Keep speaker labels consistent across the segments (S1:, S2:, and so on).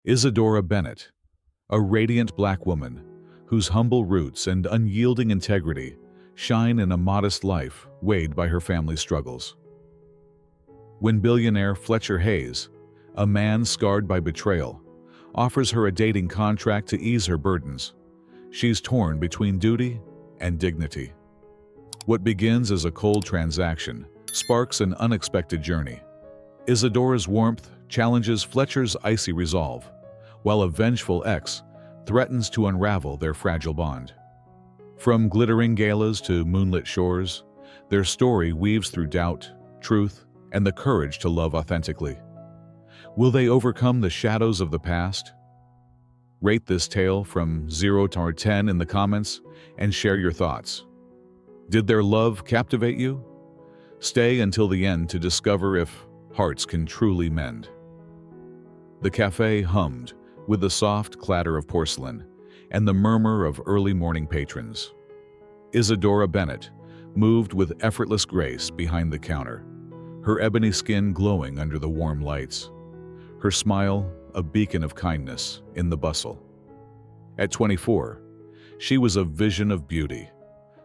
S1: Isadora Bennett, a radiant black woman whose humble roots and unyielding integrity shine in a modest life weighed by her family's struggles. When billionaire Fletcher Hayes, a man scarred by betrayal, offers her a dating contract to ease her burdens, she's torn between duty and dignity. What begins as a cold transaction sparks an unexpected journey. Isadora's warmth challenges Fletcher's icy resolve, while a vengeful ex threatens to unravel their fragile bond. From glittering galas to moonlit shores, their story weaves through doubt, truth, and the courage to love authentically. Will they overcome the shadows of the past? Rate this tale from 0 to 10 in the comments and share your thoughts. Did their love captivate you? Stay until the end to discover if hearts can truly mend. The cafe hummed with the soft clatter of porcelain and the murmur of early morning patrons. Isadora Bennett moved with effortless grace behind the counter, her ebony skin glowing under the warm lights, her smile a beacon of kindness in the bustle. At 24, she was a vision of beauty,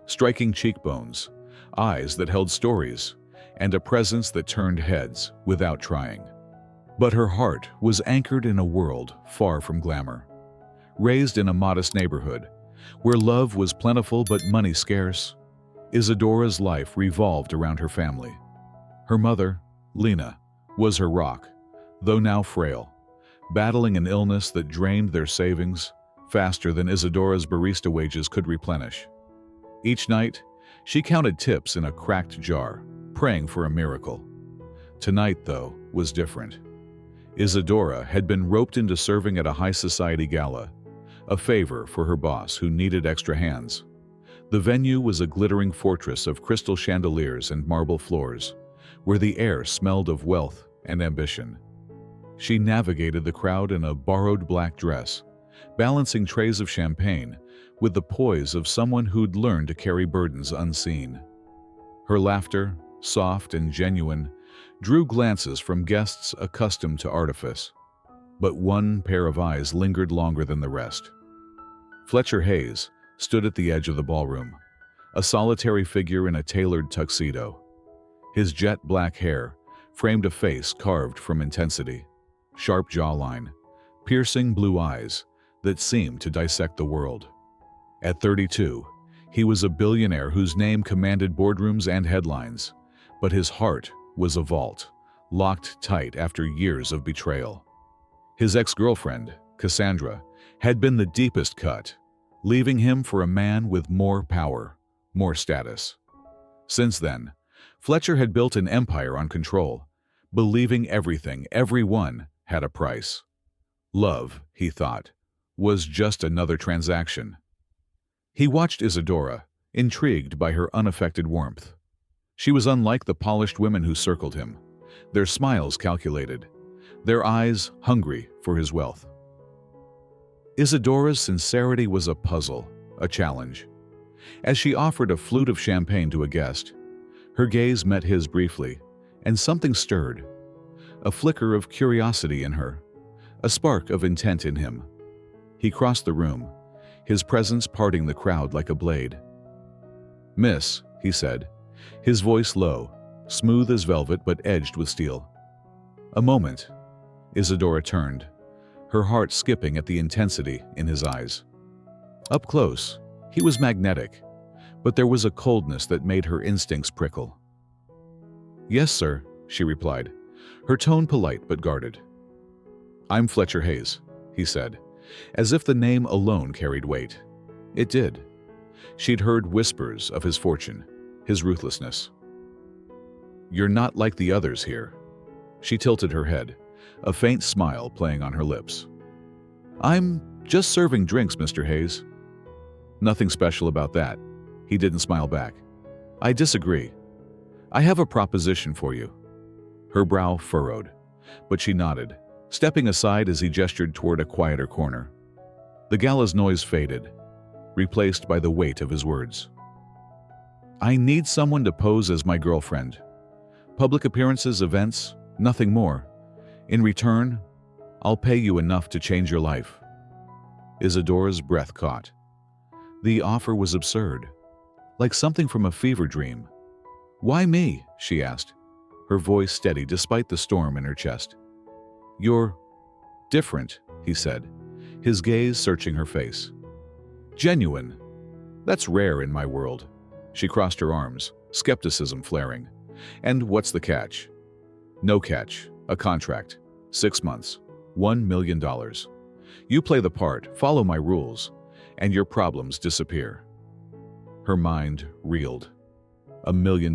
S1: striking cheekbones, eyes that held stories, and a presence that turned heads without trying. But her heart was anchored in a world far from glamour. Raised in a modest neighborhood, where love was plentiful but money scarce, Isadora's life revolved around her family. Her mother, Lena, was her rock, though now frail, battling an illness that drained their savings faster than Isadora's barista wages could replenish. Each night, she counted tips in a cracked jar, praying for a miracle. Tonight, though, was different. Isadora had been roped into serving at a high society gala, a favor for her boss who needed extra hands. The venue was a glittering fortress of crystal chandeliers and marble floors, where the air smelled of wealth and ambition. She navigated the crowd in a borrowed black dress, balancing trays of champagne with the poise of someone who'd learned to carry burdens unseen. Her laughter, soft and genuine, drew glances from guests accustomed to artifice. But one pair of eyes lingered longer than the rest. Fletcher Hayes stood at the edge of the ballroom, a solitary figure in a tailored tuxedo. His jet black hair framed a face carved from intensity, sharp jawline, piercing blue eyes that seemed to dissect the world. At 32, he was a billionaire whose name commanded boardrooms and headlines, but his heart was a vault, locked tight after years of betrayal. His ex-girlfriend, Cassandra, had been the deepest cut, leaving him for a man with more power, more status. Since then, Fletcher had built an empire on control, believing everything, everyone, had a price. Love, he thought, was just another transaction. He watched Isadora, intrigued by her unaffected warmth. She was unlike the polished women who circled him, their smiles calculated, their eyes hungry for his wealth. Isadora's sincerity was a puzzle, a challenge. As she offered a flute of champagne to a guest, her gaze met his briefly, and something stirred. A flicker of curiosity in her, a spark of intent in him. He crossed the room, his presence parting the crowd like a blade. "Miss," he said, his voice low, smooth as velvet but edged with steel. A moment. Isadora turned, her heart skipping at the intensity in his eyes. Up close, he was magnetic, but there was a coldness that made her instincts prickle. "Yes, sir," she replied, her tone polite but guarded. "I'm Fletcher Hayes," he said, as if the name alone carried weight. It did. She'd heard whispers of his fortune, his ruthlessness. "You're not like the others here." She tilted her head, a faint smile playing on her lips. "I'm just serving drinks, Mr. Hayes." "Nothing special about that." He didn't smile back. "I disagree. I have a proposition for you." Her brow furrowed, but she nodded, stepping aside as he gestured toward a quieter corner. The gala's noise faded, replaced by the weight of his words. "I need someone to pose as my girlfriend. Public appearances, events, nothing more. In return, I'll pay you enough to change your life. Isadora's breath caught. The offer was absurd, like something from a fever dream. Why me? She asked, her voice steady despite the storm in her chest. You're different, he said, his gaze searching her face. Genuine. That's rare in my world. She crossed her arms, skepticism flaring. And what's the catch? No catch. A contract. 6 months. $1 million. You play the part, follow my rules, and your problems disappear. Her mind reeled. $1 million.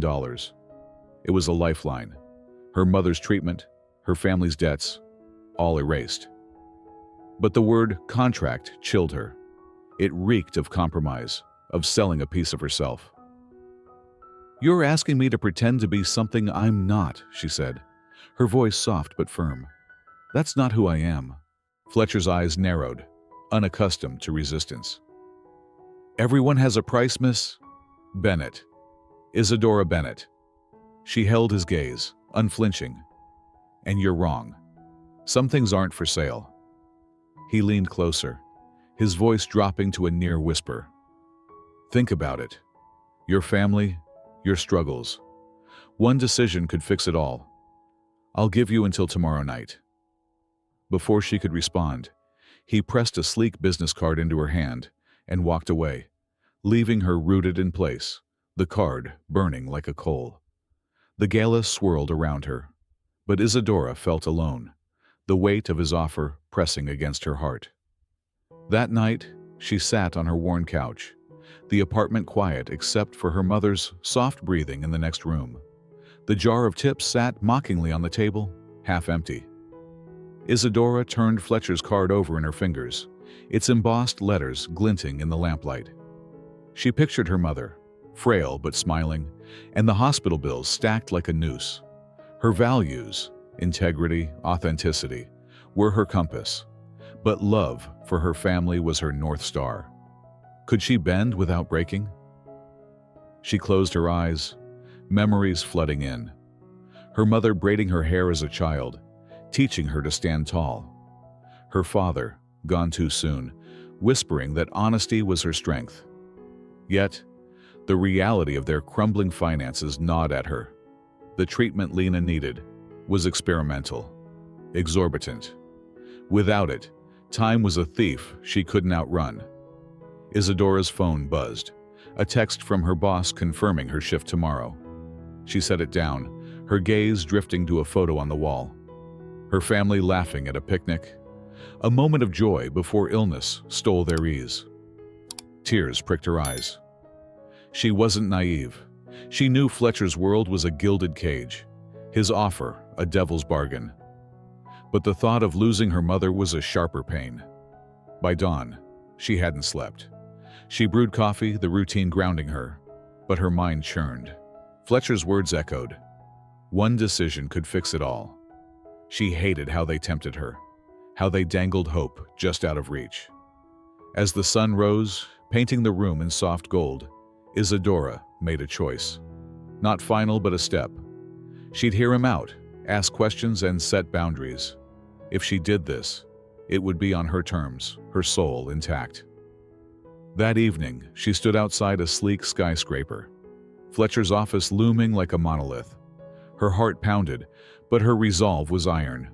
S1: It was a lifeline. Her mother's treatment, her family's debts, all erased. But the word contract chilled her. It reeked of compromise, of selling a piece of herself. You're asking me to pretend to be something I'm not, she said, her voice soft but firm. That's not who I am. Fletcher's eyes narrowed, unaccustomed to resistance. Everyone has a price, Miss Bennett. Isadora Bennett. She held his gaze, unflinching. And you're wrong. Some things aren't for sale. He leaned closer, his voice dropping to a near whisper. Think about it. Your family, your struggles. One decision could fix it all. I'll give you until tomorrow night. Before she could respond, he pressed a sleek business card into her hand and walked away, leaving her rooted in place, the card burning like a coal. The gala swirled around her, but Isadora felt alone, the weight of his offer pressing against her heart. That night, she sat on her worn couch, the apartment quiet except for her mother's soft breathing in the next room. The jar of tips sat mockingly on the table, half empty. Isadora turned Fletcher's card over in her fingers, its embossed letters glinting in the lamplight. She pictured her mother, frail but smiling, and the hospital bills stacked like a noose. Her values, integrity, authenticity, were her compass, but love for her family was her North Star. Could she bend without breaking? She closed her eyes, memories flooding in. Her mother braiding her hair as a child, teaching her to stand tall. Her father, gone too soon, whispering that honesty was her strength. Yet, the reality of their crumbling finances gnawed at her. The treatment Lena needed was experimental, exorbitant. Without it, time was a thief she couldn't outrun. Isadora's phone buzzed, a text from her boss confirming her shift tomorrow. She set it down, her gaze drifting to a photo on the wall. Her family laughing at a picnic, a moment of joy before illness stole their ease. Tears pricked her eyes. She wasn't naive. She knew Fletcher's world was a gilded cage, his offer a devil's bargain. But the thought of losing her mother was a sharper pain. By dawn, she hadn't slept. She brewed coffee, the routine grounding her, but her mind churned. Fletcher's words echoed. One decision could fix it all. She hated how they tempted her, how they dangled hope just out of reach. As the sun rose, painting the room in soft gold, Isadora made a choice. Not final, but a step. She'd hear him out, ask questions, and set boundaries. If she did this, it would be on her terms, her soul intact. That evening, she stood outside a sleek skyscraper, Fletcher's office looming like a monolith. Her heart pounded, but her resolve was iron.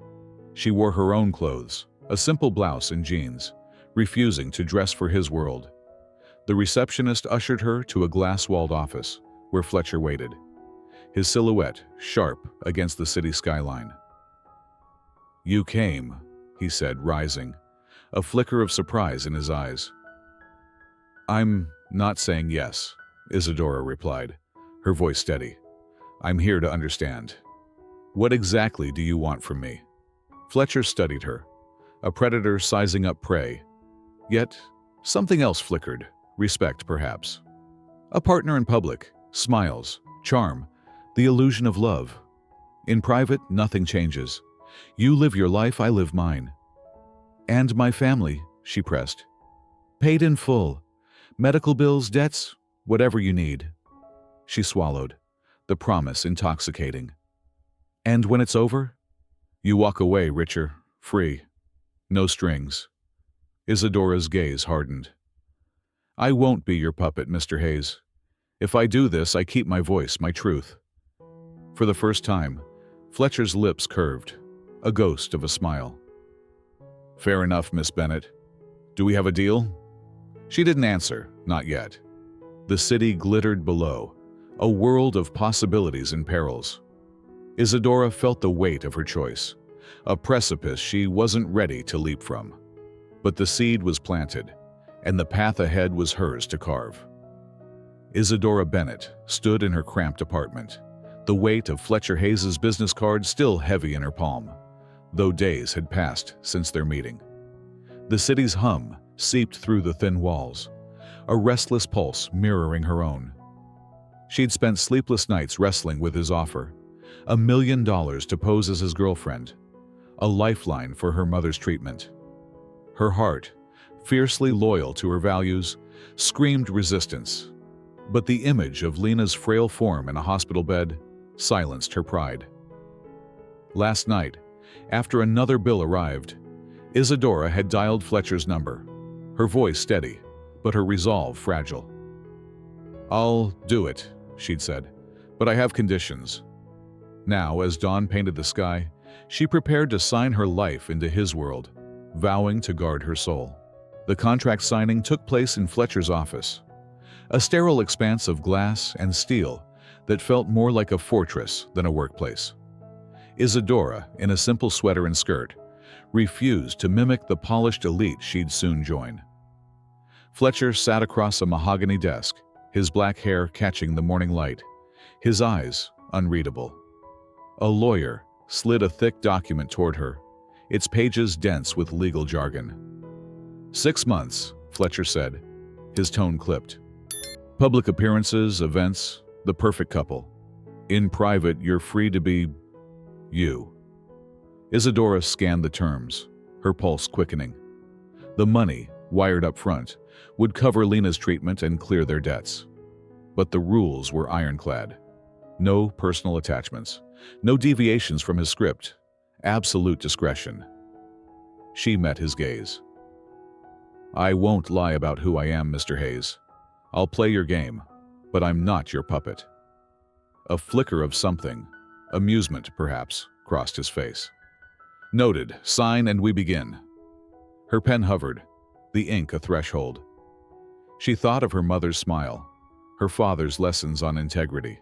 S1: She wore her own clothes, a simple blouse and jeans, refusing to dress for his world. The receptionist ushered her to a glass-walled office, where Fletcher waited, his silhouette sharp against the city skyline. "You came," he said, rising, a flicker of surprise in his eyes. "I'm not saying yes," Isadora replied, her voice steady. "I'm here to understand. What exactly do you want from me?" Fletcher studied her, a predator sizing up prey. Yet, something else flickered, respect perhaps. A partner in public, smiles, charm, the illusion of love. In private, nothing changes. You live your life, I live mine. "And my family," she pressed. "Paid in full. Medical bills, debts, whatever you need." She swallowed, the promise intoxicating. "And when it's over, you walk away richer, free." No strings. Isadora's gaze hardened. I won't be your puppet, Mr. Hayes. If I do this, I keep my voice, my truth. For the first time, Fletcher's lips curved, a ghost of a smile. Fair enough, Miss Bennett. Do we have a deal? She didn't answer, not yet. The city glittered below, a world of possibilities and perils. Isadora felt the weight of her choice, a precipice she wasn't ready to leap from. But the seed was planted, and the path ahead was hers to carve. Isadora Bennett stood in her cramped apartment, the weight of Fletcher Hayes's business card still heavy in her palm, though days had passed since their meeting. The city's hum seeped through the thin walls, a restless pulse mirroring her own. She'd spent sleepless nights wrestling with his offer, $1 million to pose as his girlfriend, a lifeline for her mother's treatment. Her heart, fiercely loyal to her values, screamed resistance, but the image of Lena's frail form in a hospital bed silenced her pride. Last night, after another bill arrived, Isadora had dialed Fletcher's number, her voice steady, but her resolve fragile. I'll do it, she'd said, but I have conditions. Now, as dawn painted the sky, she prepared to sign her life into his world, vowing to guard her soul. The contract signing took place in Fletcher's office, a sterile expanse of glass and steel that felt more like a fortress than a workplace. Isadora, in a simple sweater and skirt, refused to mimic the polished elite she'd soon join. Fletcher sat across a mahogany desk, his black hair catching the morning light, his eyes unreadable. A lawyer slid a thick document toward her, its pages dense with legal jargon. 6 months, Fletcher said, his tone clipped. Public appearances, events, the perfect couple. In private, you're free to be you. Isadora scanned the terms, her pulse quickening. The money, wired up front, would cover Lena's treatment and clear their debts. But the rules were ironclad. No personal attachments, no deviations from his script, absolute discretion. She met his gaze. I won't lie about who I am, Mr. Hayes. I'll play your game, but I'm not your puppet. A flicker of something, amusement perhaps, crossed his face. Noted, sign and we begin. Her pen hovered, the ink a threshold. She thought of her mother's smile, her father's lessons on integrity.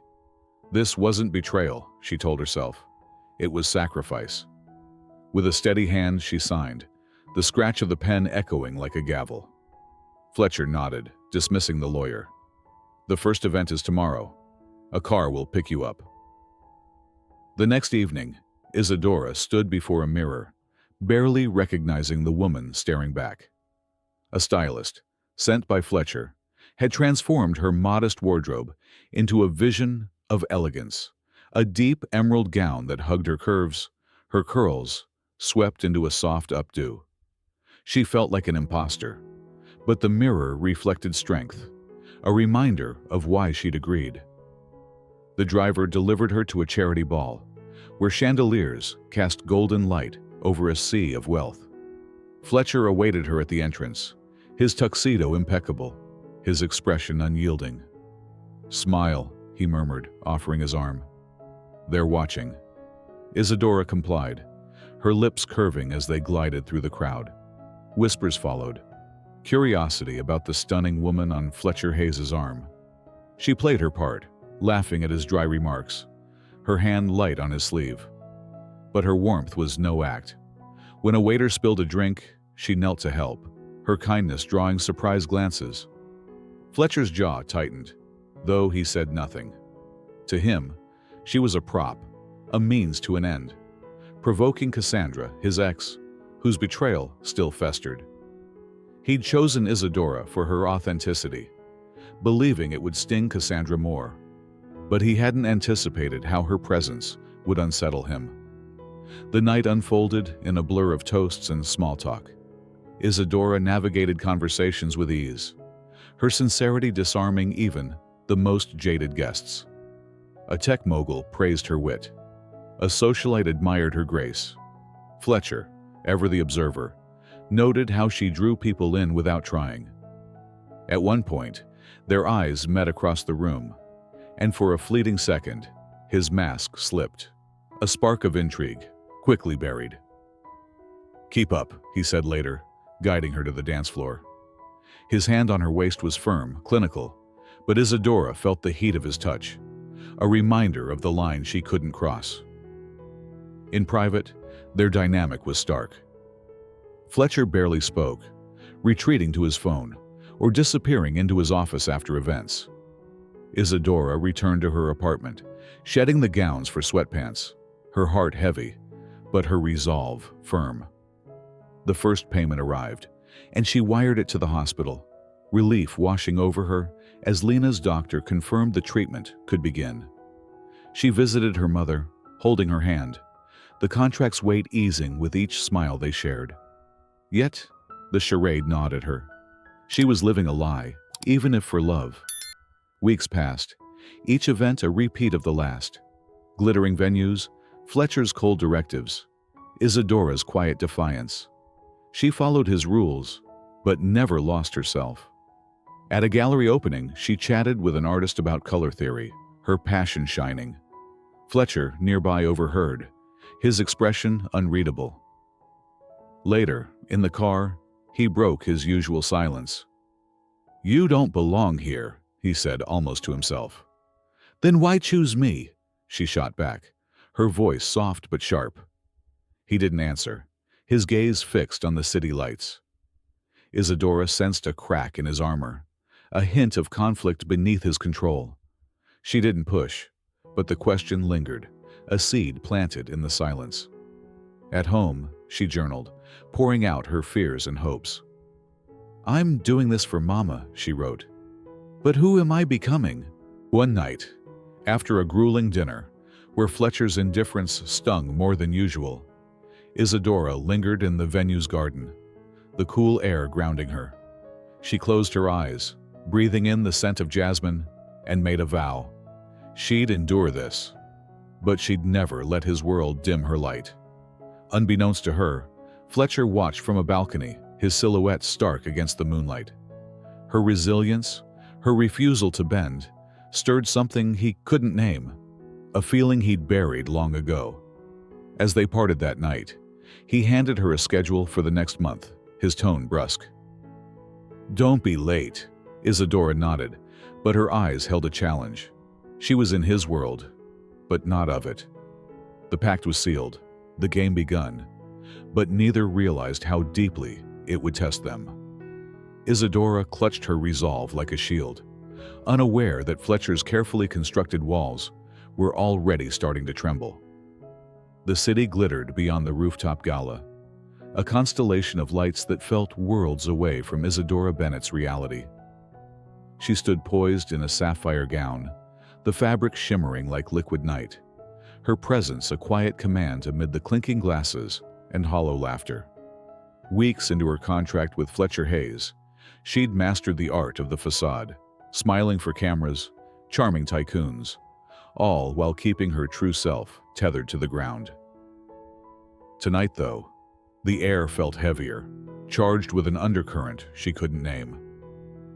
S1: This wasn't betrayal, she told herself. It was sacrifice. With a steady hand, she signed, the scratch of the pen echoing like a gavel. Fletcher nodded, dismissing the lawyer. The first event is tomorrow. A car will pick you up. The next evening, Isadora stood before a mirror, barely recognizing the woman staring back. A stylist, sent by Fletcher, had transformed her modest wardrobe into a vision of elegance, a deep emerald gown that hugged her curves, her curls swept into a soft updo. She felt like an imposter, but the mirror reflected strength, a reminder of why she'd agreed. The driver delivered her to a charity ball, where chandeliers cast golden light over a sea of wealth. Fletcher awaited her at the entrance, his tuxedo impeccable, his expression unyielding. Smile, he murmured, offering his arm. They're watching. Isadora complied, her lips curving as they glided through the crowd. Whispers followed, curiosity about the stunning woman on Fletcher Hayes's arm. She played her part, laughing at his dry remarks, her hand light on his sleeve. But her warmth was no act. When a waiter spilled a drink, she knelt to help, her kindness drawing surprised glances. Fletcher's jaw tightened, though he said nothing. To him, she was a prop, a means to an end, provoking Cassandra, his ex, whose betrayal still festered. He'd chosen Isadora for her authenticity, believing it would sting Cassandra more. But he hadn't anticipated how her presence would unsettle him. The night unfolded in a blur of toasts and small talk. Isadora navigated conversations with ease, her sincerity disarming even the most jaded guests. A tech mogul praised her wit. A socialite admired her grace. Fletcher, ever the observer, noted how she drew people in without trying. At one point, their eyes met across the room, and for a fleeting second, his mask slipped. A spark of intrigue, quickly buried. "Keep up," he said later, guiding her to the dance floor. His hand on her waist was firm, clinical, but Isadora felt the heat of his touch, a reminder of the line she couldn't cross. In private, their dynamic was stark. Fletcher barely spoke, retreating to his phone or disappearing into his office after events. Isadora returned to her apartment, shedding the gowns for sweatpants, her heart heavy, but her resolve firm. The first payment arrived, and she wired it to the hospital, relief washing over her as Lena's doctor confirmed the treatment could begin. She visited her mother, holding her hand, the contract's weight easing with each smile they shared. Yet, the charade gnawed at her. She was living a lie, even if for love. Weeks passed, each event a repeat of the last. Glittering venues, Fletcher's cold directives, Isadora's quiet defiance. She followed his rules, but never lost herself. At a gallery opening, she chatted with an artist about color theory, her passion shining. Fletcher, nearby, overheard, his expression unreadable. Later, in the car, he broke his usual silence. "You don't belong here," he said almost to himself. "Then why choose me?" she shot back, her voice soft but sharp. He didn't answer, his gaze fixed on the city lights. Isadora sensed a crack in his armor, a hint of conflict beneath his control. She didn't push, but the question lingered, a seed planted in the silence. At home, she journaled, pouring out her fears and hopes. "I'm doing this for Mama," she wrote. "But who am I becoming?" One night, after a grueling dinner, where Fletcher's indifference stung more than usual, Isadora lingered in the venue's garden, the cool air grounding her. She closed her eyes, breathing in the scent of jasmine, and made a vow. She'd endure this, but she'd never let his world dim her light. Unbeknownst to her, Fletcher watched from a balcony, his silhouette stark against the moonlight. Her resilience, her refusal to bend, stirred something he couldn't name, a feeling he'd buried long ago. As they parted that night, he handed her a schedule for the next month, his tone brusque. "Don't be late," Isadora nodded, but her eyes held a challenge. She was in his world, but not of it. The pact was sealed, the game begun, but neither realized how deeply it would test them. Isadora clutched her resolve like a shield, unaware that Fletcher's carefully constructed walls were already starting to tremble. The city glittered beyond the rooftop gala, a constellation of lights that felt worlds away from Isadora Bennett's reality. She stood poised in a sapphire gown, the fabric shimmering like liquid night, her presence a quiet command amid the clinking glasses and hollow laughter. Weeks into her contract with Fletcher Hayes, she'd mastered the art of the facade, smiling for cameras, charming tycoons, all while keeping her true self tethered to the ground. Tonight, though, the air felt heavier, charged with an undercurrent she couldn't name.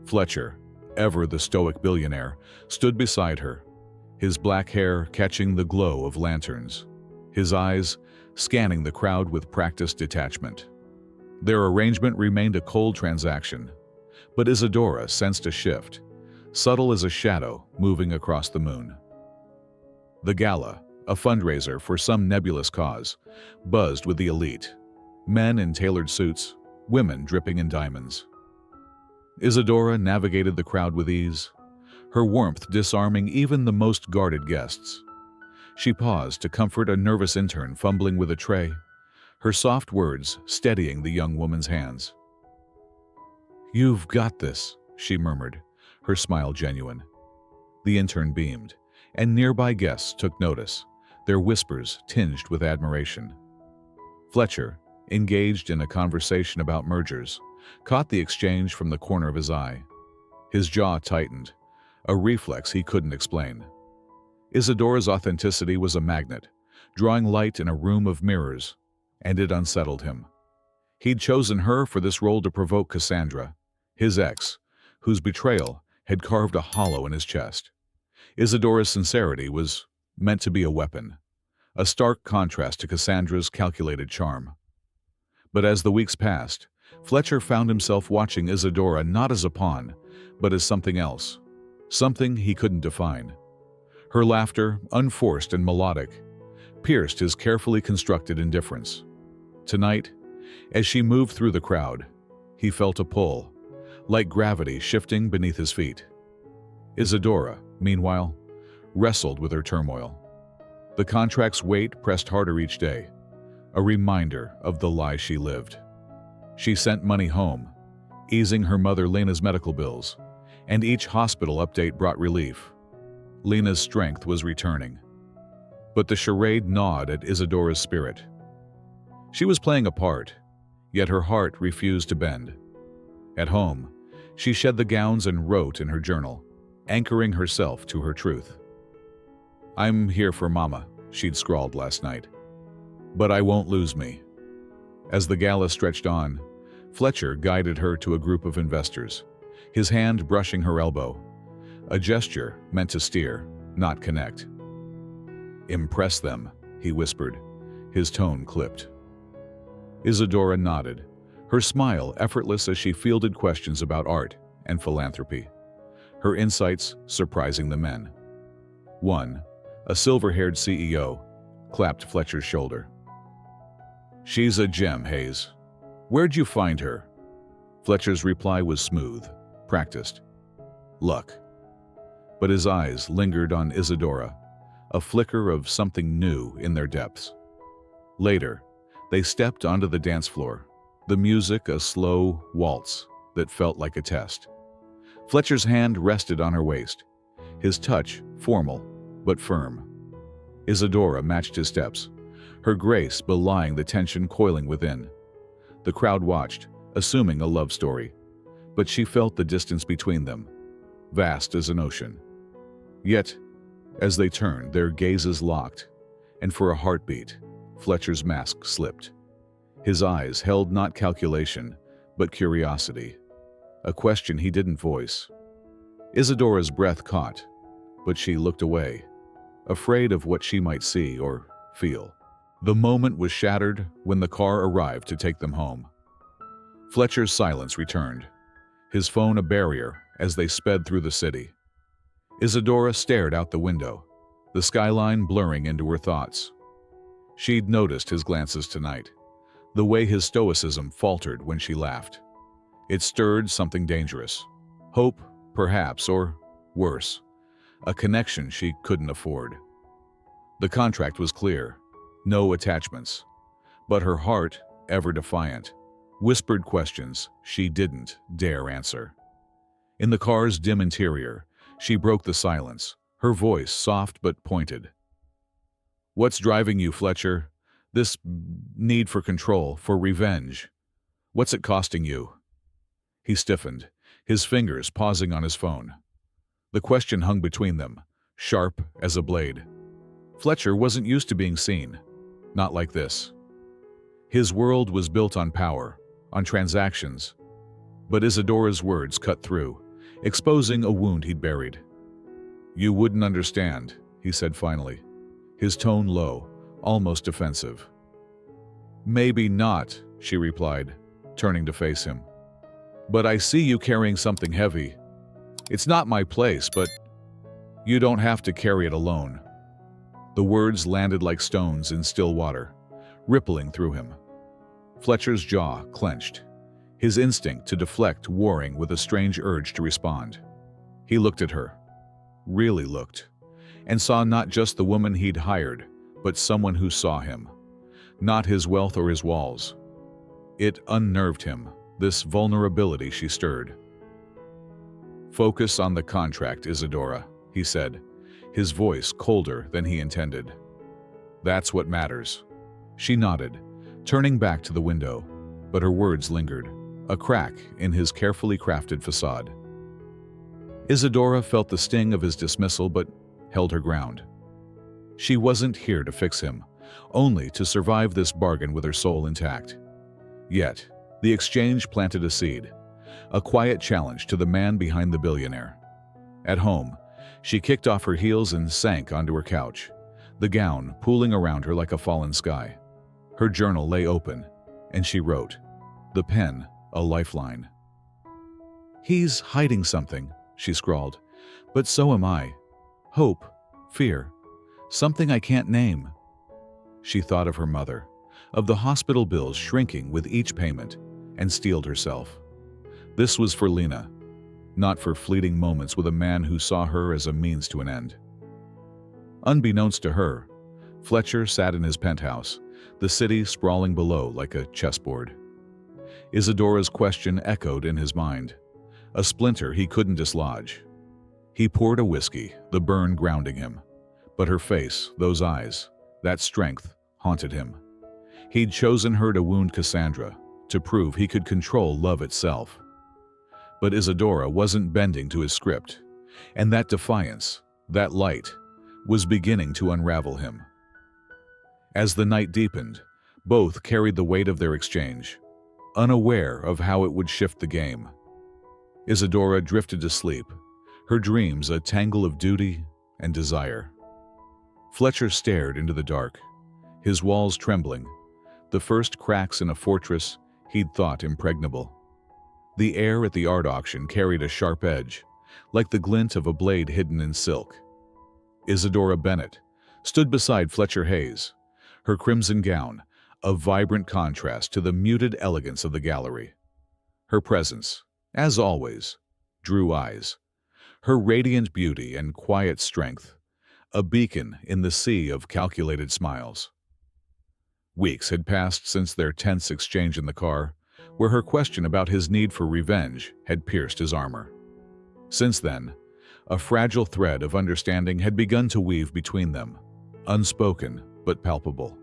S1: Fletcher, ever the stoic billionaire, stood beside her, his black hair catching the glow of lanterns, his eyes scanning the crowd with practiced detachment. Their arrangement remained a cold transaction, but Isadora sensed a shift, subtle as a shadow moving across the moon. The gala, a fundraiser for some nebulous cause, buzzed with the elite, men in tailored suits, women dripping in diamonds. Isadora navigated the crowd with ease, her warmth disarming even the most guarded guests. She paused to comfort a nervous intern fumbling with a tray, her soft words steadying the young woman's hands. "You've got this," she murmured, her smile genuine. The intern beamed, and nearby guests took notice, their whispers tinged with admiration. Fletcher, engaged in a conversation about mergers, caught the exchange from the corner of his eye. His jaw tightened, a reflex he couldn't explain. Isadora's authenticity was a magnet, drawing light in a room of mirrors, and it unsettled him. He'd chosen her for this role to provoke Cassandra, his ex, whose betrayal had carved a hollow in his chest. Isadora's sincerity was meant to be a weapon, a stark contrast to Cassandra's calculated charm. But as the weeks passed, Fletcher found himself watching Isadora not as a pawn, but as something else, something he couldn't define. Her laughter, unforced and melodic, pierced his carefully constructed indifference. Tonight, as she moved through the crowd, he felt a pull, like gravity shifting beneath his feet. Isadora, meanwhile, wrestled with her turmoil. The contract's weight pressed harder each day, a reminder of the lie she lived. She sent money home, easing her mother Lena's medical bills, and each hospital update brought relief. Lena's strength was returning. But the charade gnawed at Isadora's spirit. She was playing a part, yet her heart refused to bend. At home, she shed the gowns and wrote in her journal, anchoring herself to her truth. "I'm here for Mama," she'd scrawled last night. "But I won't lose me." As the gala stretched on, Fletcher guided her to a group of investors, his hand brushing her elbow, a gesture meant to steer, not connect. "Impress them," he whispered, his tone clipped. Isadora nodded, her smile effortless as she fielded questions about art and philanthropy, her insights surprising the men. One, a silver-haired CEO, clapped Fletcher's shoulder. "She's a gem, Hayes. Where'd you find her?" Fletcher's reply was smooth, practiced. "Luck." But his eyes lingered on Isadora, a flicker of something new in their depths. Later, they stepped onto the dance floor, the music a slow waltz that felt like a test. Fletcher's hand rested on her waist, his touch formal but firm. Isadora matched his steps, her grace belying the tension coiling within. The crowd watched, assuming a love story, but she felt the distance between them, vast as an ocean. Yet, as they turned, their gazes locked, and for a heartbeat, Fletcher's mask slipped. His eyes held not calculation, but curiosity, a question he didn't voice. Isadora's breath caught, but she looked away, afraid of what she might see or feel. The moment was shattered when the car arrived to take them home. Fletcher's silence returned, his phone a barrier as they sped through the city. Isadora stared out the window, the skyline blurring into her thoughts. She'd noticed his glances tonight, the way his stoicism faltered when she laughed. It stirred something dangerous. Hope, perhaps, or worse, a connection she couldn't afford. The contract was clear, no attachments, but her heart, ever defiant, whispered questions she didn't dare answer. In the car's dim interior, she broke the silence, her voice soft but pointed. "What's driving you, Fletcher? This need for control, for revenge. What's it costing you?" He stiffened, his fingers pausing on his phone. The question hung between them, sharp as a blade. Fletcher wasn't used to being seen, not like this. His world was built on power, on transactions. But Isadora's words cut through, exposing a wound he'd buried. "You wouldn't understand," he said finally, his tone low, almost defensive. "Maybe not," she replied, turning to face him. "But I see you carrying something heavy. It's not my place, but you don't have to carry it alone." The words landed like stones in still water, rippling through him. Fletcher's jaw clenched, his instinct to deflect warring with a strange urge to respond. He looked at her, really looked, and saw not just the woman he'd hired, but someone who saw him, not his wealth or his walls. It unnerved him, this vulnerability she stirred. "Focus on the contract, Isadora," he said, his voice colder than he intended. "That's what matters." She nodded, turning back to the window, but her words lingered, a crack in his carefully crafted facade. Isadora felt the sting of his dismissal but held her ground. She wasn't here to fix him, only to survive this bargain with her soul intact. Yet, the exchange planted a seed, a quiet challenge to the man behind the billionaire. At home, she kicked off her heels and sank onto her couch, the gown pooling around her like a fallen sky. Her journal lay open, and she wrote, the pen a lifeline. "He's hiding something," she scrawled, "but so am I. Hope, fear, something I can't name." She thought of her mother, of the hospital bills shrinking with each payment, and steeled herself. This was for Lena, not for fleeting moments with a man who saw her as a means to an end. Unbeknownst to her, Fletcher sat in his penthouse, the city sprawling below like a chessboard. Isadora's question echoed in his mind, a splinter he couldn't dislodge. He poured a whiskey, the burn grounding him. But her face, those eyes, that strength, haunted him. He'd chosen her to wound Cassandra, to prove he could control love itself. But Isadora wasn't bending to his script, and that defiance, that light, was beginning to unravel him. As the night deepened, both carried the weight of their exchange, unaware of how it would shift the game. Isadora drifted to sleep, her dreams a tangle of duty and desire. Fletcher stared into the dark, his walls trembling, the first cracks in a fortress he'd thought impregnable. The air at the art auction carried a sharp edge, like the glint of a blade hidden in silk. Isadora Bennett stood beside Fletcher Hayes, her crimson gown a vibrant contrast to the muted elegance of the gallery. Her presence, as always, drew eyes, her radiant beauty and quiet strength, a beacon in the sea of calculated smiles. Weeks had passed since their tense exchange in the car, where her question about his need for revenge had pierced his armor. Since then, a fragile thread of understanding had begun to weave between them, unspoken but palpable.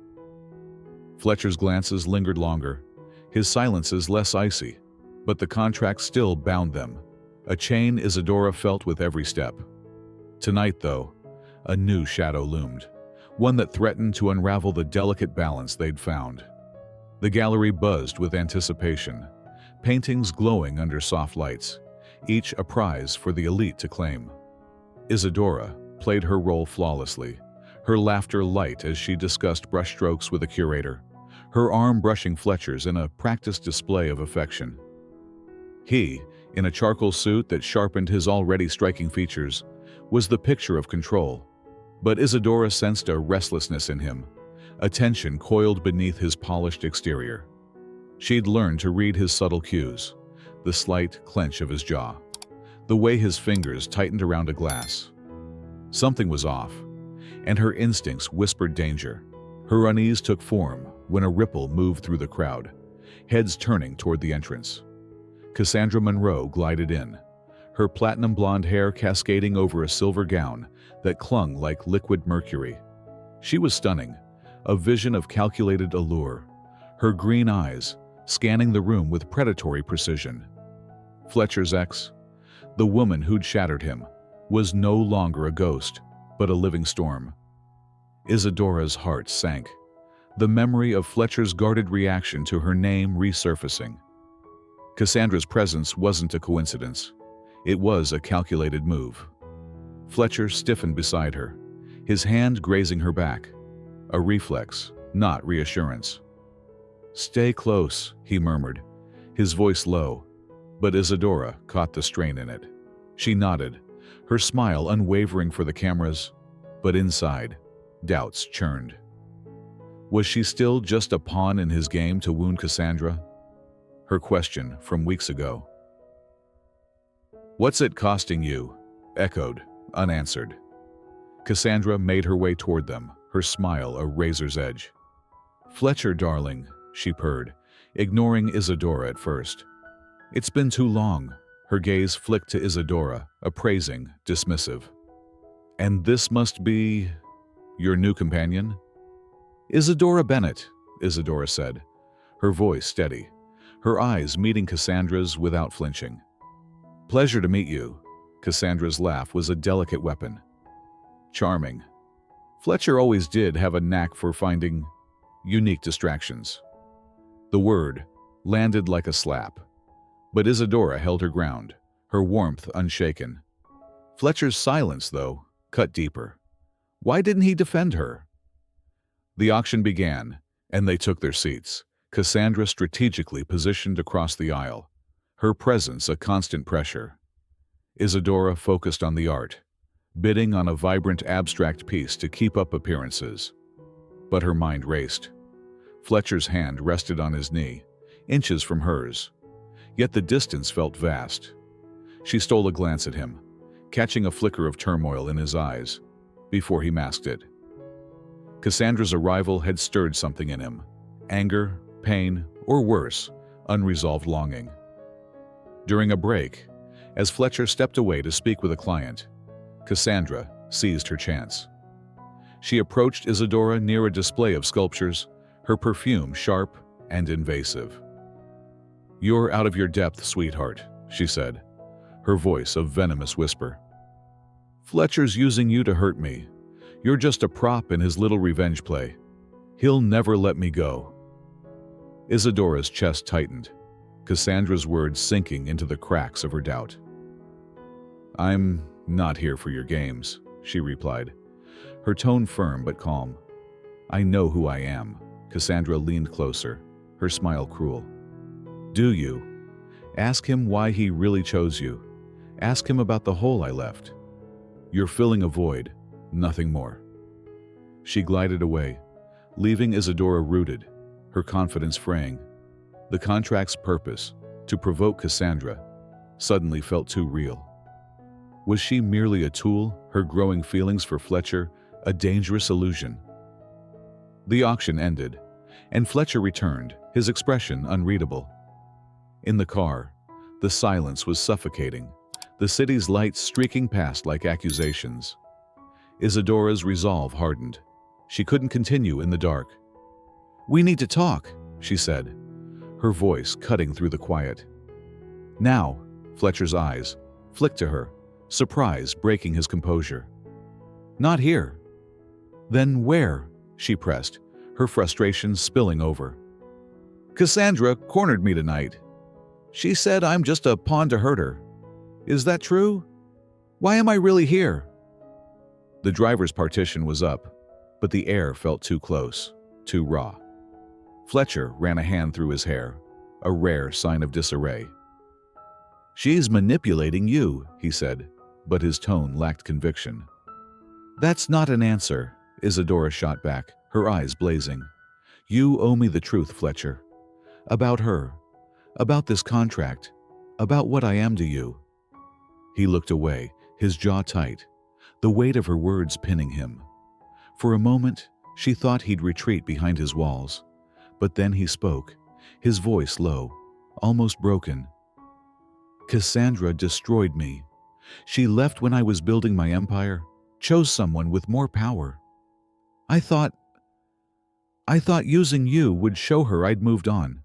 S1: Fletcher's glances lingered longer, his silences less icy, but the contract still bound them, a chain Isadora felt with every step. Tonight, though, a new shadow loomed, one that threatened to unravel the delicate balance they'd found. The gallery buzzed with anticipation, paintings glowing under soft lights, each a prize for the elite to claim. Isadora played her role flawlessly, her laughter light as she discussed brushstrokes with a curator, her arm brushing Fletcher's in a practiced display of affection. He, in a charcoal suit that sharpened his already striking features, was the picture of control, but Isadora sensed a restlessness in him, a tension coiled beneath his polished exterior. She'd learned to read his subtle cues, the slight clench of his jaw, the way his fingers tightened around a glass. Something was off, and her instincts whispered danger. Her unease took form when a ripple moved through the crowd, heads turning toward the entrance. Cassandra Monroe glided in, her platinum blonde hair cascading over a silver gown that clung like liquid mercury. She was stunning, a vision of calculated allure, her green eyes scanning the room with predatory precision. Fletcher's ex, the woman who'd shattered him, was no longer a ghost, but a living storm. Isadora's heart sank, the memory of Fletcher's guarded reaction to her name resurfacing. Cassandra's presence wasn't a coincidence. It was a calculated move. Fletcher stiffened beside her, his hand grazing her back, a reflex, not reassurance. "Stay close," he murmured, his voice low, but Isadora caught the strain in it. She nodded, her smile unwavering for the cameras, but inside, doubts churned. Was she still just a pawn in his game to wound Cassandra? Her question from weeks ago. "What's it costing you?" echoed, unanswered. Cassandra made her way toward them, her smile a razor's edge. "Fletcher, darling," she purred, ignoring Isadora at first. "It's been too long." Her gaze flicked to Isadora, appraising, dismissive. "And this must be your new companion?" "Isadora Bennett," Isadora said, her voice steady, her eyes meeting Cassandra's without flinching. "Pleasure to meet you." Cassandra's laugh was a delicate weapon. Charming. Fletcher always did have a knack for finding unique distractions. The word landed like a slap. But Isadora held her ground, her warmth unshaken. Fletcher's silence, though, cut deeper. Why didn't he defend her? The auction began, and they took their seats, Cassandra strategically positioned across the aisle, her presence a constant pressure. Isadora focused on the art, bidding on a vibrant abstract piece to keep up appearances. But her mind raced. Fletcher's hand rested on his knee, inches from hers. Yet the distance felt vast. She stole a glance at him, catching a flicker of turmoil in his eyes, before he masked it. Cassandra's arrival had stirred something in him. Anger, pain, or worse, unresolved longing. During a break, as Fletcher stepped away to speak with a client, Cassandra seized her chance. She approached Isadora near a display of sculptures, her perfume sharp and invasive. "You're out of your depth, sweetheart," she said, her voice a venomous whisper. "Fletcher's using you to hurt me. You're just a prop in his little revenge play. He'll never let me go." Isadora's chest tightened, Cassandra's words sinking into the cracks of her doubt. "I'm not here for your games," she replied, her tone firm but calm. "I know who I am." Cassandra leaned closer, her smile cruel. "Do you? Ask him why he really chose you. Ask him about the hole I left. You're filling a void, nothing more." She glided away, leaving Isadora rooted, her confidence fraying. The contract's purpose, to provoke Cassandra, suddenly felt too real. Was she merely a tool, her growing feelings for Fletcher a dangerous illusion? The auction ended, and Fletcher returned, his expression unreadable. In the car, the silence was suffocating, the city's lights streaking past like accusations. Isadora's resolve hardened. She couldn't continue in the dark. "We need to talk," she said, her voice cutting through the quiet. "Now," Fletcher's eyes flicked to her, surprise breaking his composure. "Not here." "Then where?" she pressed, her frustration spilling over. "Cassandra cornered me tonight. She said I'm just a pawn to hurt her. Is that true? Why am I really here?" The driver's partition was up, but the air felt too close, too raw. Fletcher ran a hand through his hair, a rare sign of disarray. "She's manipulating you," he said, but his tone lacked conviction. "That's not an answer," Isadora shot back, her eyes blazing. "You owe me the truth, Fletcher. About her, about this contract, about what I am to you." He looked away, his jaw tight, the weight of her words pinning him. For a moment, she thought he'd retreat behind his walls, but then he spoke, his voice low, almost broken. "Cassandra destroyed me. She left when I was building my empire, chose someone with more power. I thought using you would show her I'd moved on,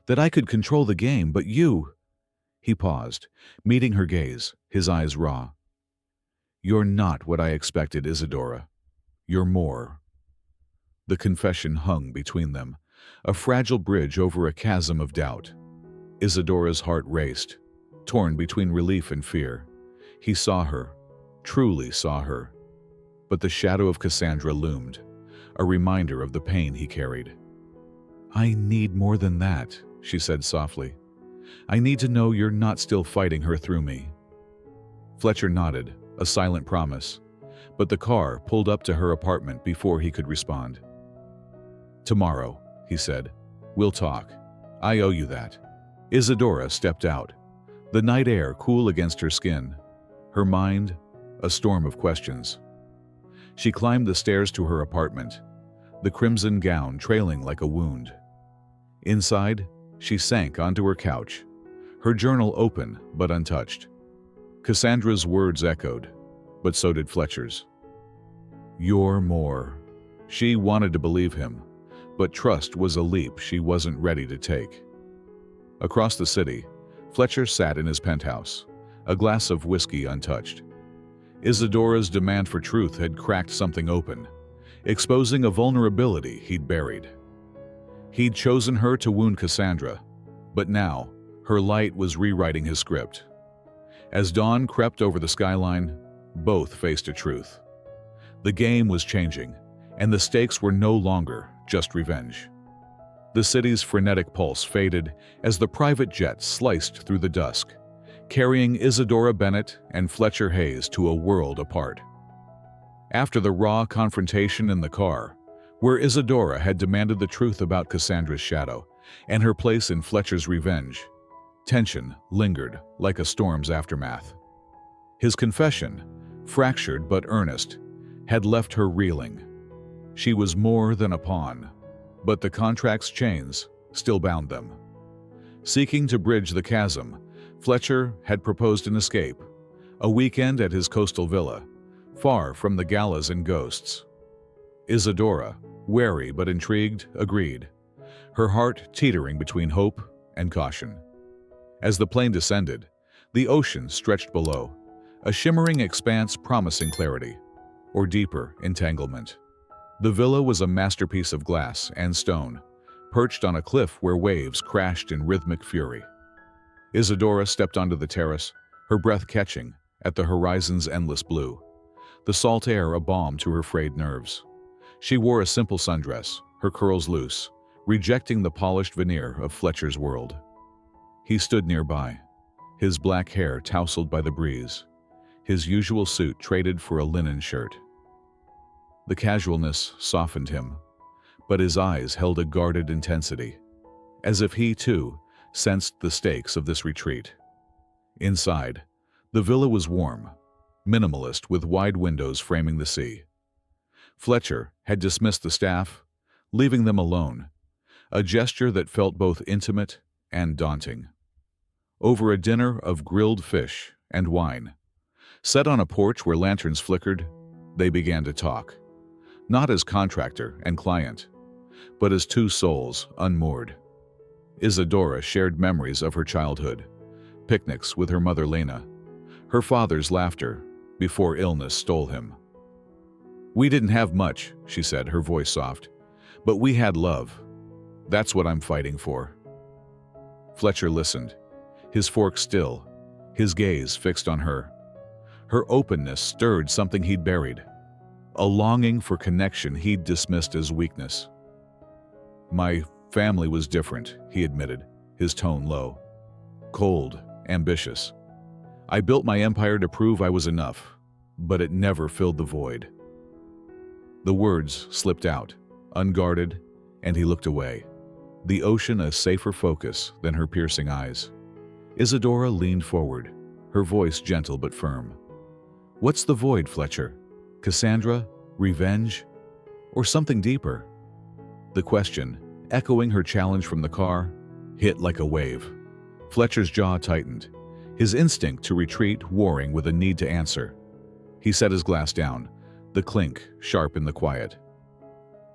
S1: that I could control the game, but you—" He paused, meeting her gaze, his eyes raw. "You're not what I expected, Isadora. You're more." The confession hung between them, a fragile bridge over a chasm of doubt. Isadora's heart raced, torn between relief and fear. He saw her, truly saw her. But the shadow of Cassandra loomed, a reminder of the pain he carried. "I need more than that," she said softly. "I need to know you're not still fighting her through me." Fletcher nodded, a silent promise, but the car pulled up to her apartment before he could respond. "Tomorrow," he said, "we'll talk. I owe you that." Isadora stepped out, the night air cool against her skin, her mind a storm of questions. She climbed the stairs to her apartment, the crimson gown trailing like a wound. Inside, she sank onto her couch, her journal open but untouched. Cassandra's words echoed, but so did Fletcher's. "You're more." She wanted to believe him, but trust was a leap she wasn't ready to take. Across the city, Fletcher sat in his penthouse, a glass of whiskey untouched. Isadora's demand for truth had cracked something open, exposing a vulnerability he'd buried. He'd chosen her to wound Cassandra, But now, her light was rewriting his script. As dawn crept over the skyline, both faced a truth. The game was changing, and the stakes were no longer just revenge. The city's frenetic pulse faded as the private jet sliced through the dusk, carrying Isadora Bennett and Fletcher Hayes to a world apart. After the raw confrontation in the car, where Isadora had demanded the truth about Cassandra's shadow and her place in Fletcher's revenge, tension lingered like a storm's aftermath. His confession, fractured but earnest, had left her reeling. She was more than a pawn, but the contract's chains still bound them. Seeking to bridge the chasm, Fletcher had proposed an escape, a weekend at his coastal villa, far from the galas and ghosts. Isadora, wary but intrigued, agreed, her heart teetering between hope and caution. As the plane descended, the ocean stretched below, a shimmering expanse promising clarity, or deeper entanglement. The villa was a masterpiece of glass and stone, perched on a cliff where waves crashed in rhythmic fury. Isadora stepped onto the terrace, her breath catching at the horizon's endless blue, the salt air a balm to her frayed nerves. She wore a simple sundress, her curls loose, rejecting the polished veneer of Fletcher's world. He stood nearby, his black hair tousled by the breeze, his usual suit traded for a linen shirt. The casualness softened him, but his eyes held a guarded intensity, as if he, too, sensed the stakes of this retreat. Inside, the villa was warm, minimalist with wide windows framing the sea. Fletcher had dismissed the staff, leaving them alone, a gesture that felt both intimate and daunting. Over a dinner of grilled fish and wine, set on a porch where lanterns flickered, they began to talk, not as contractor and client, but as two souls unmoored. Isadora shared memories of her childhood, picnics with her mother Lena, her father's laughter before illness stole him. "We didn't have much," she said, her voice soft, "but we had love. That's what I'm fighting for." Fletcher listened, his fork still, his gaze fixed on her. Her openness stirred something he'd buried, a longing for connection he'd dismissed as weakness. "My family was different," he admitted, his tone low. "Cold, ambitious. I built my empire to prove I was enough, but it never filled the void." The words slipped out, unguarded, and he looked away, the ocean a safer focus than her piercing eyes. Isadora leaned forward, her voice gentle but firm. "What's the void, Fletcher? Cassandra? Revenge? Or something deeper?" The question, echoing her challenge from the car, hit like a wave. Fletcher's jaw tightened, his instinct to retreat warring with a need to answer. He set his glass down, the clink sharp in the quiet.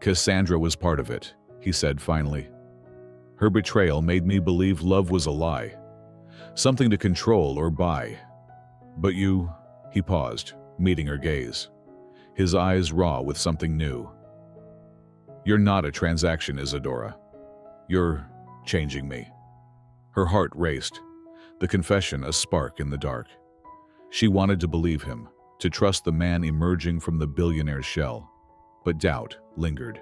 S1: "Cassandra was part of it," he said finally. "Her betrayal made me believe love was a lie, something to control or buy. But you..." He paused, meeting her gaze, his eyes raw with something new. "You're not a transaction, Isadora. You're changing me." Her heart raced, the confession a spark in the dark. She wanted to believe him, to trust the man emerging from the billionaire's shell, but doubt lingered.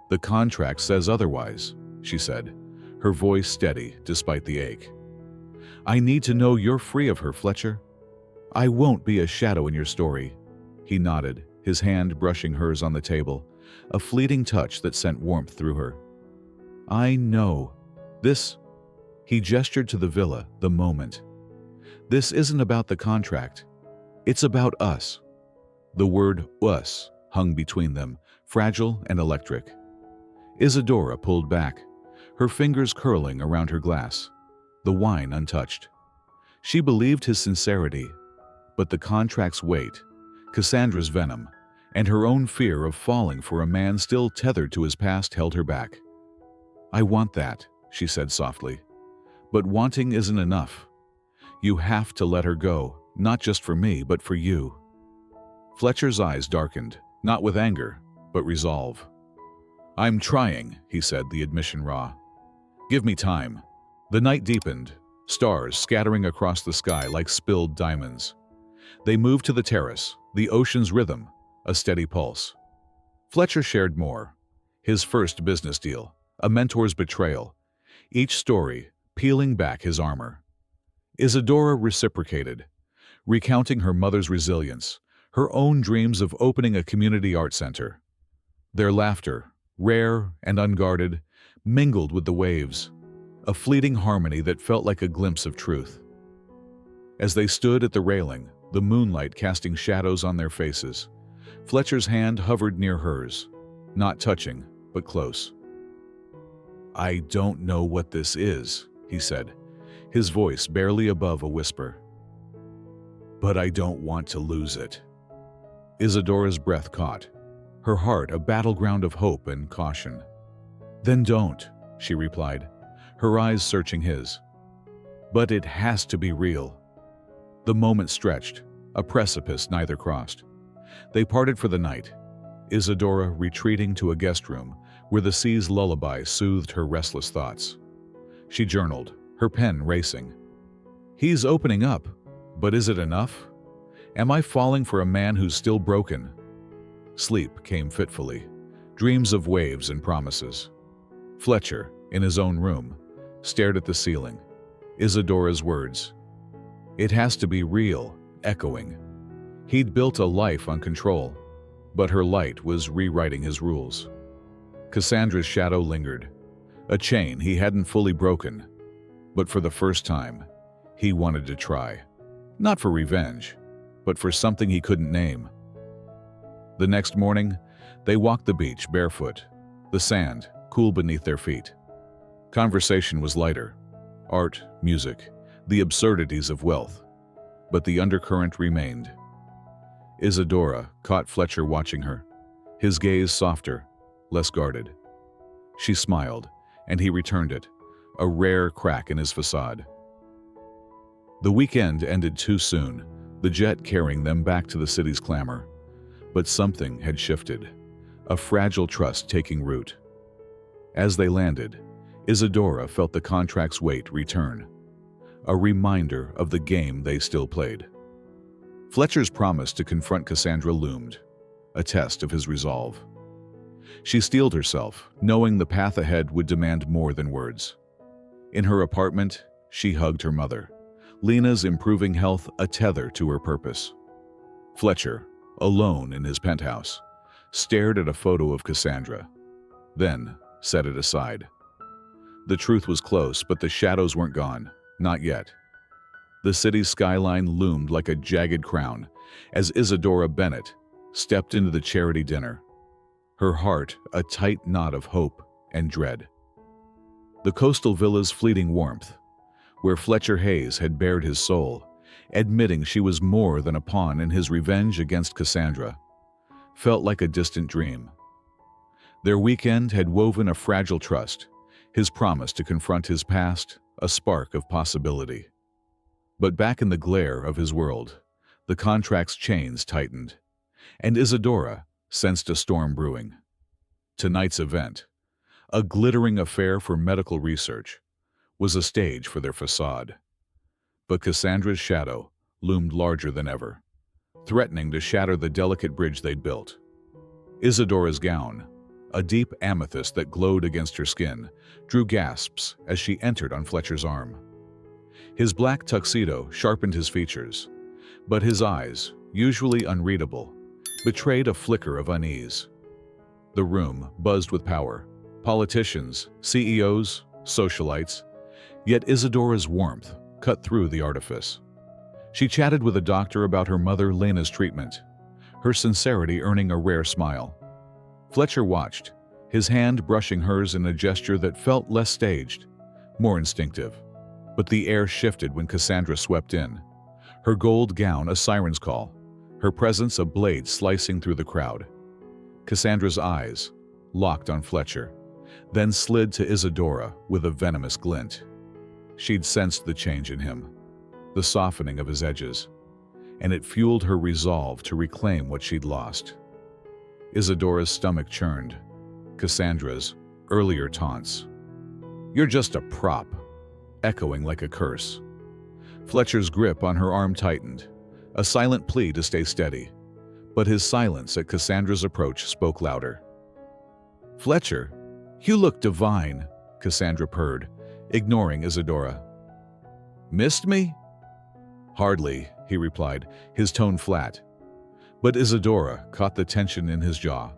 S1: "The contract says otherwise," she said, her voice steady despite the ache. "I need to know you're free of her, Fletcher. I won't be a shadow in your story." He nodded, his hand brushing hers on the table, a fleeting touch that sent warmth through her. "I know. This..." He gestured to the villa, the moment. "This isn't about the contract. It's about us." The word us hung between them, fragile and electric. Isadora pulled back, her fingers curling around her glass, the wine untouched. She believed his sincerity, but the contract's weight, Cassandra's venom, and her own fear of falling for a man still tethered to his past held her back. "I want that," she said softly. "But wanting isn't enough. You have to let her go, not just for me, but for you." Fletcher's eyes darkened, not with anger, but resolve. "I'm trying," he said, the admission raw. Give me time. The night deepened, stars scattering across the sky like spilled diamonds. They moved to the terrace, the ocean's rhythm, a steady pulse. Fletcher shared more. His first business deal, a mentor's betrayal, each story peeling back his armor. Isadora reciprocated, recounting her mother's resilience, her own dreams of opening a community art center. Their laughter, rare and unguarded, mingled with the waves, a fleeting harmony that felt like a glimpse of truth. As they stood at the railing, the moonlight casting shadows on their faces, Fletcher's hand hovered near hers, not touching, but close. "I don't know what this is," he said, his voice barely above a whisper. "But I don't want to lose it." Isadora's breath caught, her heart a battleground of hope and caution. "Then don't," she replied, her eyes searching his. "But it has to be real." The moment stretched, a precipice neither crossed. They parted for the night, Isadora retreating to a guest room where the sea's lullaby soothed her restless thoughts. She journaled, her pen racing. "He's opening up, but is it enough? Am I falling for a man who's still broken?" Sleep came fitfully, dreams of waves and promises. Fletcher, in his own room, stared at the ceiling, Isadora's words. "It has to be real," echoing. He'd built a life on control, but her light was rewriting his rules. Cassandra's shadow lingered, a chain he hadn't fully broken, but for the first time, he wanted to try. Not for revenge, but for something he couldn't name. The next morning, they walked the beach barefoot, the sand cool beneath their feet. Conversation was lighter, art, music, the absurdities of wealth, but the undercurrent remained. Isadora caught Fletcher watching her, his gaze softer, less guarded. She smiled, and he returned it, a rare crack in his facade. The weekend ended too soon, the jet carrying them back to the city's clamor. But something had shifted, a fragile trust taking root. As they landed, Isadora felt the contract's weight return, a reminder of the game they still played. Fletcher's promise to confront Cassandra loomed, a test of his resolve. She steeled herself, knowing the path ahead would demand more than words. In her apartment, she hugged her mother, Lena's improving health a tether to her purpose. Fletcher, alone in his penthouse, stared at a photo of Cassandra, then set it aside. The truth was close, but the shadows weren't gone, not yet. The city's skyline loomed like a jagged crown as Isadora Bennett stepped into the charity dinner, her heart a tight knot of hope and dread. The coastal villa's fleeting warmth, where Fletcher Hayes had bared his soul, admitting she was more than a pawn in his revenge against Cassandra, felt like a distant dream. Their weekend had woven a fragile trust, his promise to confront his past, a spark of possibility. But back in the glare of his world, the contract's chains tightened, and Isadora sensed a storm brewing. Tonight's event, a glittering affair for medical research, was a stage for their facade. But Cassandra's shadow loomed larger than ever, threatening to shatter the delicate bridge they'd built. Isadora's gown, a deep amethyst that glowed against her skin, drew gasps as she entered on Fletcher's arm. His black tuxedo sharpened his features, but his eyes, usually unreadable, betrayed a flicker of unease. The room buzzed with power, politicians, CEOs, socialites, yet Isadora's warmth cut through the artifice. She chatted with a doctor about her mother Lena's treatment, her sincerity earning a rare smile. Fletcher watched, his hand brushing hers in a gesture that felt less staged, more instinctive. But the air shifted when Cassandra swept in, her gold gown a siren's call, her presence a blade slicing through the crowd. Cassandra's eyes locked on Fletcher, then slid to Isadora with a venomous glint. She'd sensed the change in him, the softening of his edges, and it fueled her resolve to reclaim what she'd lost. Isadora's stomach churned, Cassandra's earlier taunts. You're just a prop, echoing like a curse. Fletcher's grip on her arm tightened, a silent plea to stay steady. But his silence at Cassandra's approach spoke louder. "Fletcher, you look divine," Cassandra purred, ignoring Isadora. "Missed me?" "Hardly," he replied, his tone flat. But Isadora caught the tension in his jaw,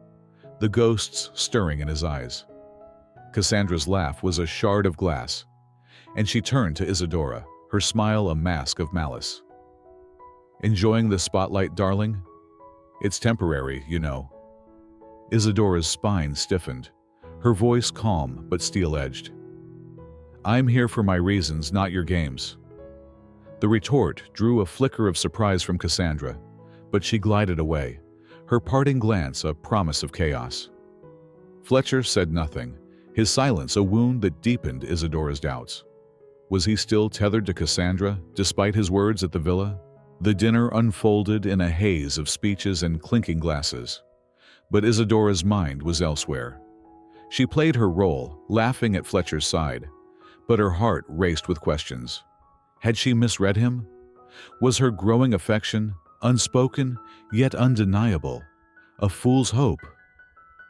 S1: the ghosts stirring in his eyes. Cassandra's laugh was a shard of glass, and she turned to Isadora, her smile a mask of malice. "Enjoying the spotlight, darling? It's temporary, you know." Isadora's spine stiffened, her voice calm but steel-edged. "I'm here for my reasons, not your games." The retort drew a flicker of surprise from Cassandra, but she glided away, her parting glance a promise of chaos. Fletcher said nothing, his silence a wound that deepened Isadora's doubts. Was he still tethered to Cassandra, despite his words at the villa? The dinner unfolded in a haze of speeches and clinking glasses. But Isadora's mind was elsewhere. She played her role, laughing at Fletcher's side, but her heart raced with questions. Had she misread him? Was her growing affection, unspoken yet undeniable, a fool's hope?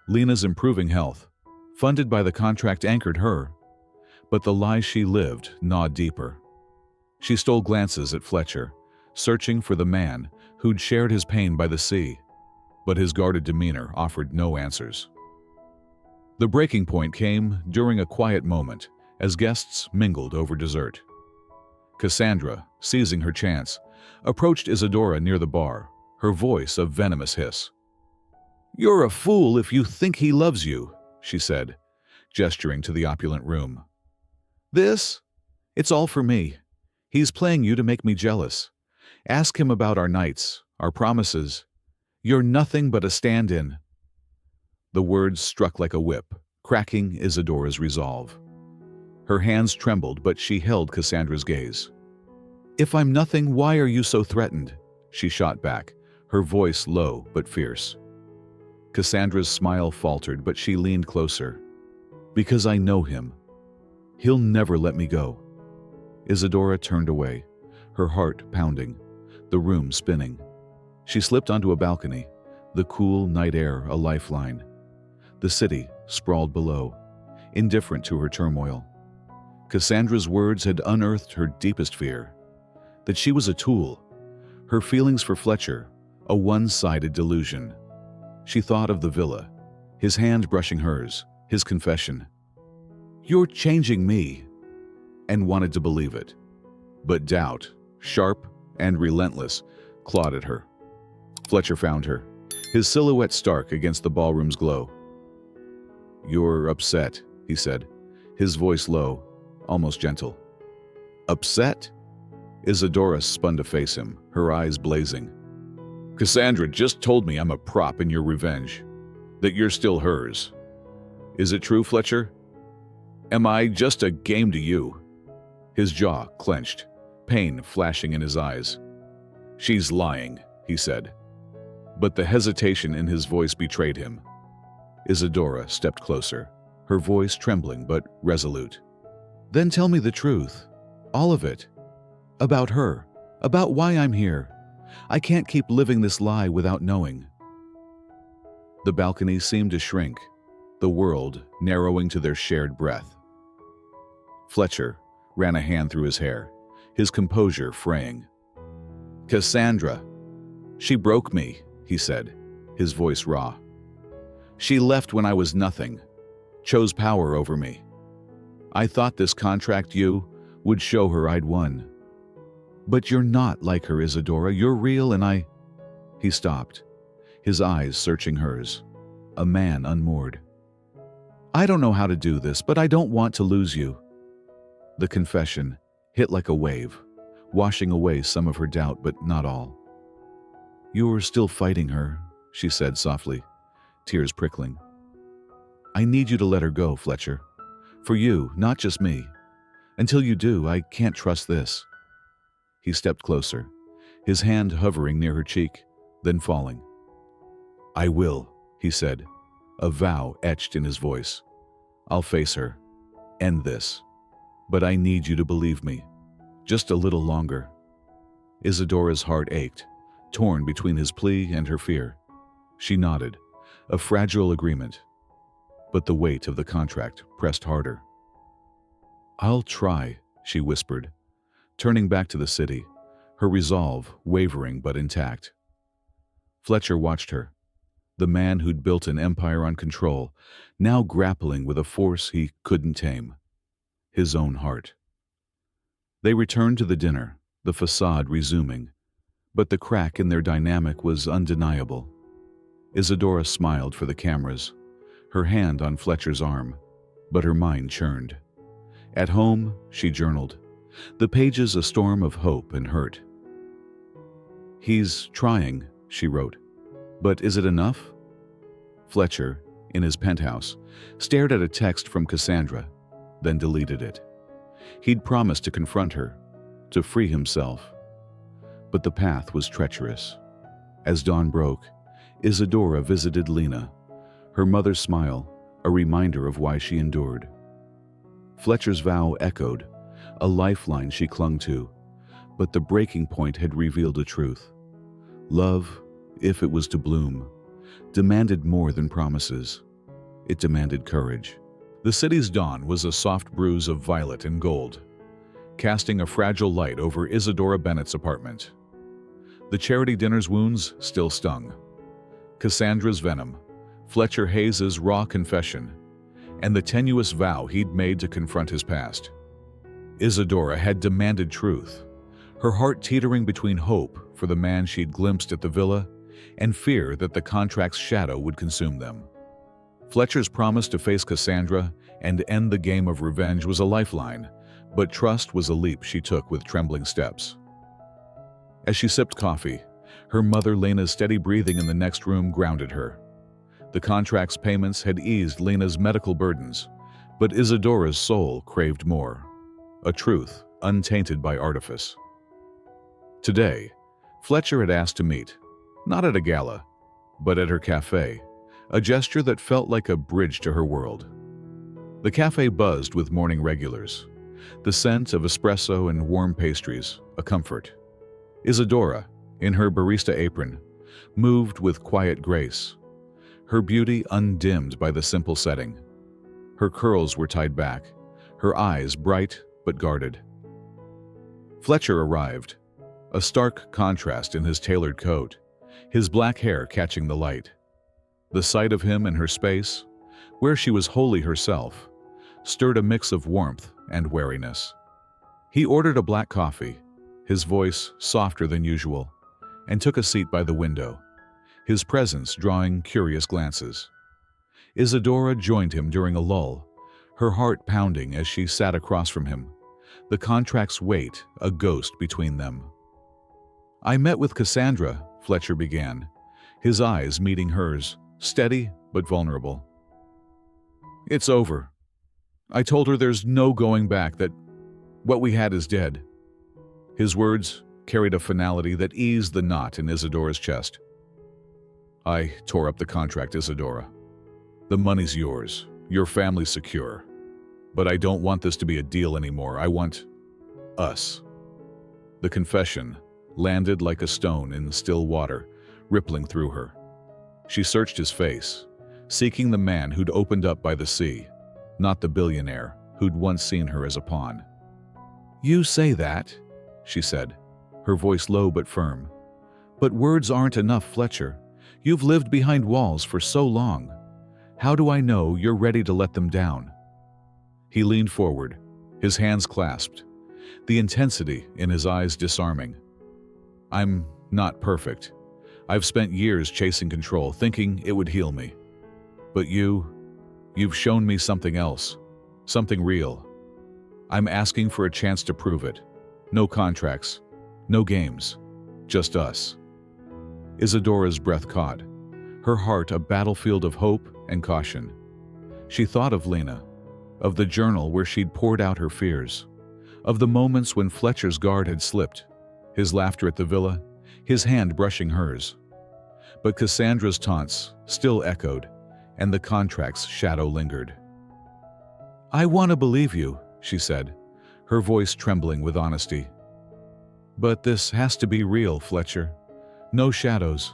S1: Lena's improving health, funded by the contract, anchored her, but the lies she lived gnawed deeper. She stole glances at Fletcher, searching for the man who'd shared his pain by the sea, but his guarded demeanor offered no answers. The breaking point came during a quiet moment as guests mingled over dessert. Cassandra, seizing her chance, approached Isadora near the bar, her voice a venomous hiss. "You're a fool if you think he loves you," she said, gesturing to the opulent room. "This? It's all for me. He's playing you to make me jealous. Ask him about our nights, our promises. You're nothing but a stand-in." The words struck like a whip, cracking Isadora's resolve. Her hands trembled, but she held Cassandra's gaze. "If I'm nothing, why are you so threatened?" she shot back, her voice low but fierce. Cassandra's smile faltered, but she leaned closer. "Because I know him. He'll never let me go." Isadora turned away, her heart pounding, the room spinning. She slipped onto a balcony, the cool night air a lifeline. The city sprawled below, indifferent to her turmoil. Cassandra's words had unearthed her deepest fear, that she was a tool, her feelings for Fletcher a one-sided delusion. She thought of the villa, his hand brushing hers, his confession. "You're changing me," and wanted to believe it. But doubt, sharp and relentless, clawed at her. Fletcher found her, his silhouette stark against the ballroom's glow. "You're upset," he said, his voice low, almost gentle. "Upset?" Isadora spun to face him, her eyes blazing. "Cassandra just told me I'm a prop in your revenge, that you're still hers. Is it true, Fletcher? Am I just a game to you?" His jaw clenched, pain flashing in his eyes. "She's lying," he said. But the hesitation in his voice betrayed him. Isadora stepped closer, her voice trembling but resolute. "Then tell me the truth. All of it. About her. About why I'm here. I can't keep living this lie without knowing." The balcony seemed to shrink, the world narrowing to their shared breath. Fletcher ran a hand through his hair, his composure fraying. "Cassandra, she broke me," he said, his voice raw. "She left when I was nothing, chose power over me. I thought this contract would show her I'd won. But you're not like her, Isadora. You're real and I—" He stopped, his eyes searching hers, a man unmoored. "I don't know how to do this, but I don't want to lose you." The confession hit like a wave, washing away some of her doubt, but not all. "You're still fighting her," she said softly, tears prickling. "I need you to let her go, Fletcher. For you, not just me. Until you do, I can't trust this." He stepped closer, his hand hovering near her cheek, then falling. "I will," he said, a vow etched in his voice. "I'll face her. End this. But I need you to believe me. Just a little longer." Isadora's heart ached, torn between his plea and her fear. She nodded, a fragile agreement. But the weight of the contract pressed harder. "I'll try," she whispered, turning back to the city, her resolve wavering but intact. Fletcher watched her, the man who'd built an empire on control, now grappling with a force he couldn't tame, his own heart. They returned to the dinner, the facade resuming, but the crack in their dynamic was undeniable. Isadora smiled for the cameras, her hand on Fletcher's arm, but her mind churned. At home, she journaled, the pages a storm of hope and hurt. "He's trying," she wrote, "but is it enough?" Fletcher, in his penthouse, stared at a text from Cassandra, then deleted it. He'd promised to confront her, to free himself. But the path was treacherous. As dawn broke, Isadora visited Lena, her mother's smile a reminder of why she endured. Fletcher's vow echoed, a lifeline she clung to, but the breaking point had revealed a truth. Love, if it was to bloom, demanded more than promises. It demanded courage. The city's dawn was a soft bruise of violet and gold, casting a fragile light over Isadora Bennett's apartment. The charity dinner's wounds still stung. Cassandra's venom, Fletcher Hayes's raw confession, and the tenuous vow he'd made to confront his past. Isadora had demanded truth, her heart teetering between hope for the man she'd glimpsed at the villa and fear that the contract's shadow would consume them. Fletcher's promise to face Cassandra and end the game of revenge was a lifeline, but trust was a leap she took with trembling steps. As she sipped coffee, her mother Lena's steady breathing in the next room grounded her. The contract's payments had eased Lena's medical burdens, but Isadora's soul craved more, a truth untainted by artifice. Today, Fletcher had asked to meet, not at a gala, but at her cafe, a gesture that felt like a bridge to her world. The cafe buzzed with morning regulars, the scent of espresso and warm pastries, a comfort. Isadora, in her barista apron, moved with quiet grace, her beauty undimmed by the simple setting. Her curls were tied back, her eyes bright but guarded. Fletcher arrived, a stark contrast in his tailored coat, his black hair catching the light. The sight of him in her space, where she was wholly herself, stirred a mix of warmth and wariness. He ordered a black coffee, his voice softer than usual, and took a seat by the window, his presence drawing curious glances. Isadora joined him during a lull, her heart pounding as she sat across from him, the contract's weight a ghost between them. "I met with Cassandra," Fletcher began, his eyes meeting hers, steady but vulnerable. "It's over. I told her there's no going back, that what we had is dead." His words carried a finality that eased the knot in Isadora's chest. "I tore up the contract, Isadora. The money's yours, your family's secure. But I don't want this to be a deal anymore. I want us." The confession landed like a stone in still water, rippling through her. She searched his face, seeking the man who'd opened up by the sea, not the billionaire who'd once seen her as a pawn. "You say that," she said, her voice low but firm. "But words aren't enough, Fletcher. You've lived behind walls for so long. How do I know you're ready to let them down?" He leaned forward, his hands clasped, the intensity in his eyes disarming. "I'm not perfect. I've spent years chasing control, thinking it would heal me. But you've shown me something else, something real. I'm asking for a chance to prove it. No contracts, no games, just us." Isadora's breath caught, her heart a battlefield of hope and caution. She thought of Lena, of the journal where she'd poured out her fears, of the moments when Fletcher's guard had slipped, his laughter at the villa, his hand brushing hers. But Cassandra's taunts still echoed, and the contract's shadow lingered. "I want to believe you," she said, her voice trembling with honesty. "But this has to be real, Fletcher. No shadows.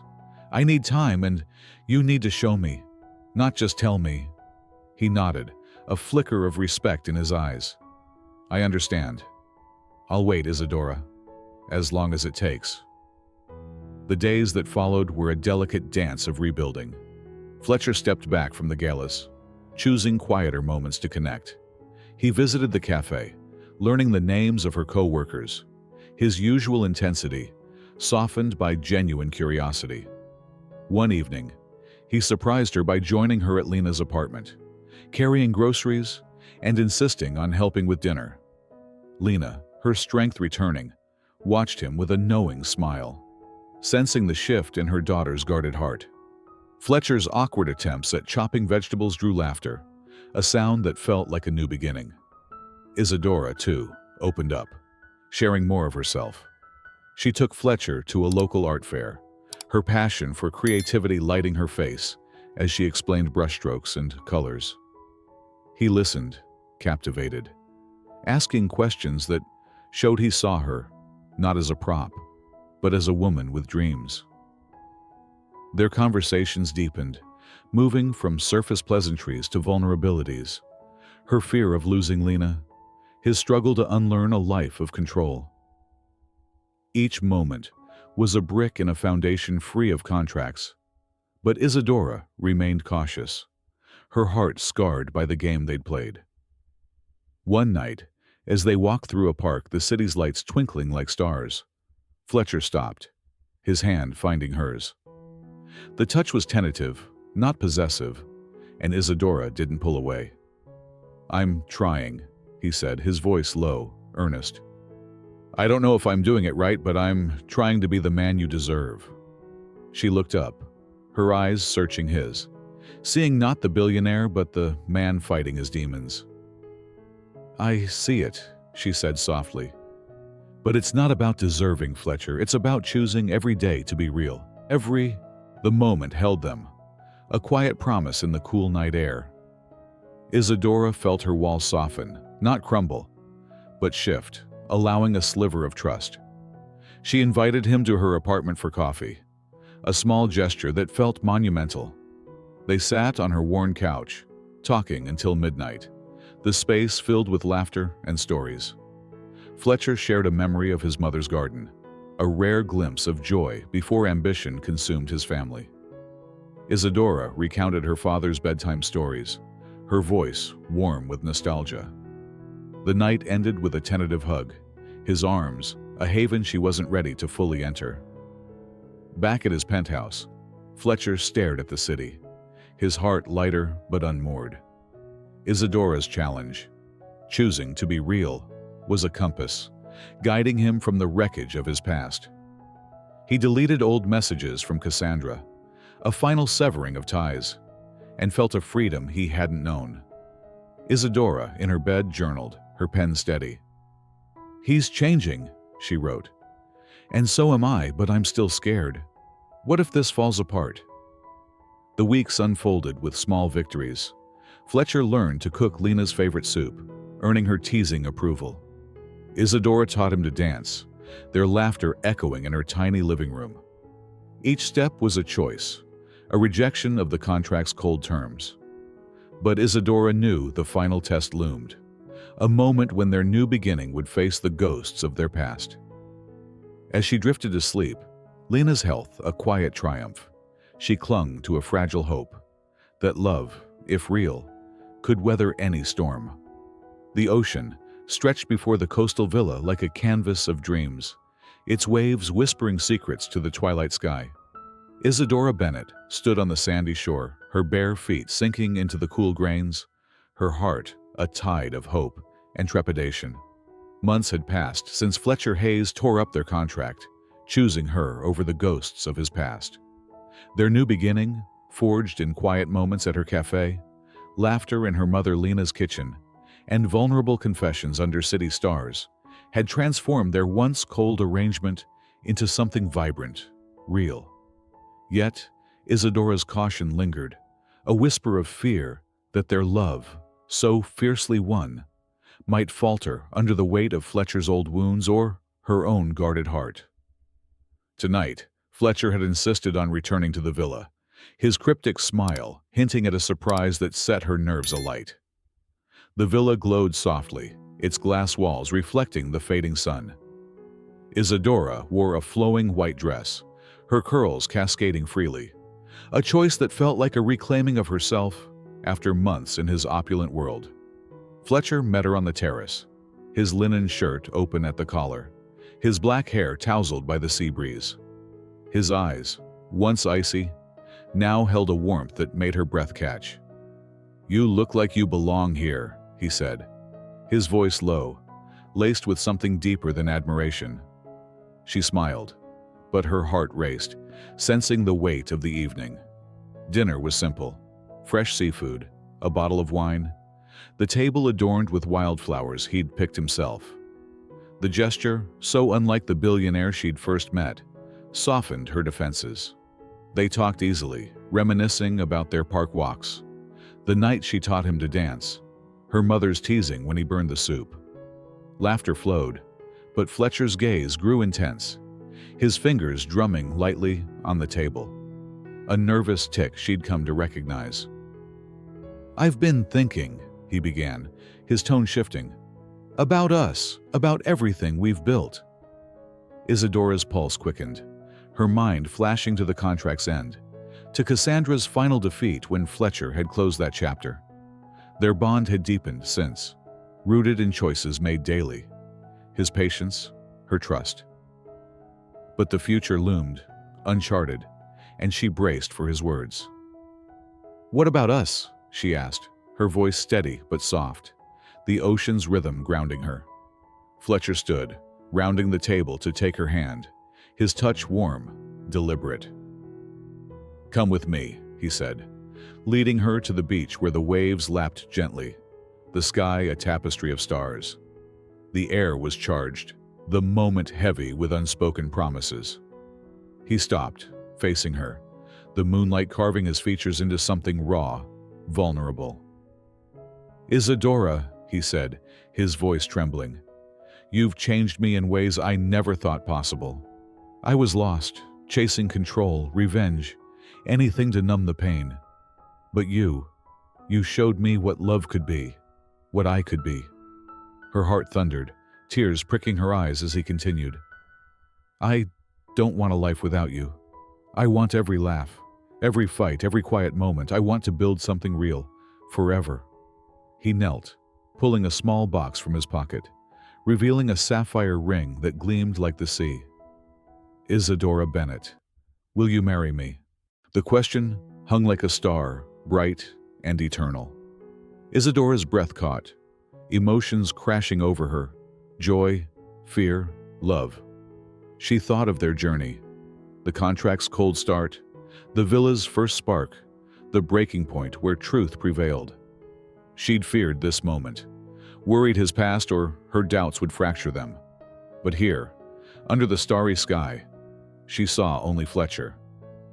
S1: I need time, and you need to show me, not just tell me." He nodded, a flicker of respect in his eyes. "I understand. I'll wait, Isadora, as long as it takes." The days that followed were a delicate dance of rebuilding. Fletcher stepped back from the galas, choosing quieter moments to connect. He visited the cafe, learning the names of her co-workers, his usual intensity softened by genuine curiosity. One evening, he surprised her by joining her at Lena's apartment, carrying groceries and insisting on helping with dinner. Lena, her strength returning, watched him with a knowing smile, sensing the shift in her daughter's guarded heart. Fletcher's awkward attempts at chopping vegetables drew laughter, a sound that felt like a new beginning. Isadora, too, opened up, sharing more of herself. She took Fletcher to a local art fair, her passion for creativity lighting her face as she explained brushstrokes and colors. He listened, captivated, asking questions that showed he saw her, not as a prop, but as a woman with dreams. Their conversations deepened, moving from surface pleasantries to vulnerabilities. Her fear of losing Lena, his struggle to unlearn a life of control. Each moment was a brick in a foundation free of contracts, but Isadora remained cautious, her heart scarred by the game they'd played. One night, as they walked through a park, the city's lights twinkling like stars, Fletcher stopped, his hand finding hers. The touch was tentative, not possessive, and Isadora didn't pull away. "I'm trying," he said, his voice low, earnest. "I don't know if I'm doing it right, but I'm trying to be the man you deserve." She looked up, her eyes searching his, seeing not the billionaire but the man fighting his demons. "I see it," she said softly. "But it's not about deserving, Fletcher. It's about choosing every day to be real. The moment held them, a quiet promise in the cool night air. Isadora felt her walls soften, not crumble, but shift, allowing a sliver of trust. She invited him to her apartment for coffee, a small gesture that felt monumental. They sat on her worn couch, talking until midnight, the space filled with laughter and stories. Fletcher shared a memory of his mother's garden, a rare glimpse of joy before ambition consumed his family. Isadora recounted her father's bedtime stories, her voice warm with nostalgia. The night ended with a tentative hug, his arms a haven she wasn't ready to fully enter. Back at his penthouse, Fletcher stared at the city, his heart lighter but unmoored. Isadora's challenge, choosing to be real, was a compass, guiding him from the wreckage of his past. He deleted old messages from Cassandra, a final severing of ties, and felt a freedom he hadn't known. Isadora, in her bed, journaled, her pen steady. "He's changing," she wrote. "And so am I, but I'm still scared. What if this falls apart?" The weeks unfolded with small victories. Fletcher learned to cook Lena's favorite soup, earning her teasing approval. Isadora taught him to dance, their laughter echoing in her tiny living room. Each step was a choice, a rejection of the contract's cold terms. But Isadora knew the final test loomed, a moment when their new beginning would face the ghosts of their past. As she drifted to sleep, Lena's health a quiet triumph, she clung to a fragile hope that love, if real, could weather any storm. The ocean stretched before the coastal villa like a canvas of dreams, its waves whispering secrets to the twilight sky. Isadora Bennett stood on the sandy shore, her bare feet sinking into the cool grains, her heart a tide of hope and trepidation. Months had passed since Fletcher Hayes tore up their contract, choosing her over the ghosts of his past. Their new beginning, forged in quiet moments at her cafe, laughter in her mother Lena's kitchen, and vulnerable confessions under city stars, had transformed their once cold arrangement into something vibrant, real. Yet, Isadora's caution lingered, a whisper of fear that their love so fiercely won, might falter under the weight of Fletcher's old wounds or her own guarded heart. Tonight, Fletcher had insisted on returning to the villa, his cryptic smile hinting at a surprise that set her nerves alight. The villa glowed softly, its glass walls reflecting the fading sun. Isadora wore a flowing white dress, her curls cascading freely, a choice that felt like a reclaiming of herself after months in his opulent world. Fletcher met her on the terrace, his linen shirt open at the collar, his black hair tousled by the sea breeze. His eyes, once icy, now held a warmth that made her breath catch. "You look like you belong here," he said, his voice low, laced with something deeper than admiration. She smiled, but her heart raced, sensing the weight of the evening. Dinner was simple: fresh seafood, a bottle of wine, the table adorned with wildflowers he'd picked himself. The gesture, so unlike the billionaire she'd first met, softened her defenses. They talked easily, reminiscing about their park walks, the night she taught him to dance, her mother's teasing when he burned the soup. Laughter flowed, but Fletcher's gaze grew intense, his fingers drumming lightly on the table. A nervous tick she'd come to recognize. "I've been thinking," he began, his tone shifting, "about us, about everything we've built." Isadora's pulse quickened, her mind flashing to the contract's end, to Cassandra's final defeat when Fletcher had closed that chapter. Their bond had deepened since, rooted in choices made daily, his patience, her trust. But the future loomed, uncharted, and she braced for his words. "What about us?" she asked, her voice steady but soft, the ocean's rhythm grounding her. Fletcher stood, rounding the table to take her hand, his touch warm, deliberate. "Come with me," he said, leading her to the beach where the waves lapped gently, the sky a tapestry of stars. The air was charged, the moment heavy with unspoken promises. He stopped, facing her, the moonlight carving his features into something raw, vulnerable. "Isadora," he said, his voice trembling, "you've changed me in ways I never thought possible. I was lost, chasing control, revenge, anything to numb the pain. But you showed me what love could be, what I could be." Her heart thundered, tears pricking her eyes as he continued. "I don't want a life without you. I want every laugh, every fight, every quiet moment. I want to build something real, forever." He knelt, pulling a small box from his pocket, revealing a sapphire ring that gleamed like the sea. "Isadora Bennett, will you marry me?" The question hung like a star, bright and eternal. Isadora's breath caught, emotions crashing over her, joy, fear, love. She thought of their journey, the contract's cold start, the villa's first spark, the breaking point where truth prevailed. She'd feared this moment, worried his past or her doubts would fracture them. But here, under the starry sky, she saw only Fletcher,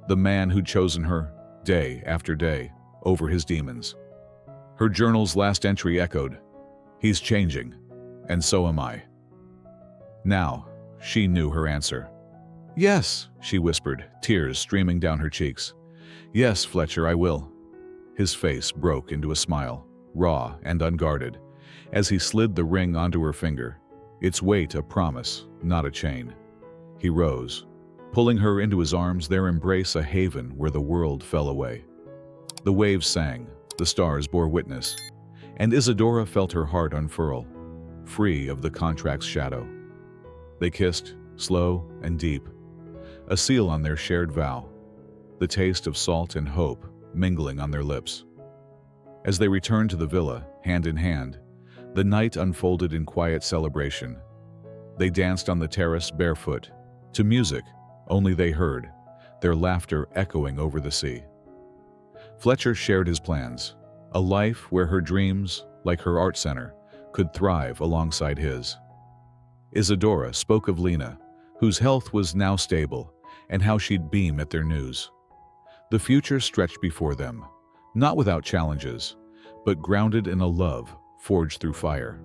S1: the man who'd chosen her, day after day, over his demons. Her journal's last entry echoed, "He's changing, and so am I." Now, she knew her answer. "Yes," she whispered, tears streaming down her cheeks. "Yes, Fletcher, I will." His face broke into a smile, raw and unguarded, as he slid the ring onto her finger, its weight a promise, not a chain. He rose, pulling her into his arms, their embrace a haven where the world fell away. The waves sang, the stars bore witness, and Isadora felt her heart unfurl, free of the contract's shadow. They kissed, slow and deep, a seal on their shared vow, the taste of salt and hope mingling on their lips. As they returned to the villa, hand in hand, the night unfolded in quiet celebration. They danced on the terrace barefoot, to music only they heard, their laughter echoing over the sea. Fletcher shared his plans, a life where her dreams, like her art center, could thrive alongside his. Isadora spoke of Lena, whose health was now stable, and how she'd beam at their news. The future stretched before them, not without challenges, but grounded in a love forged through fire.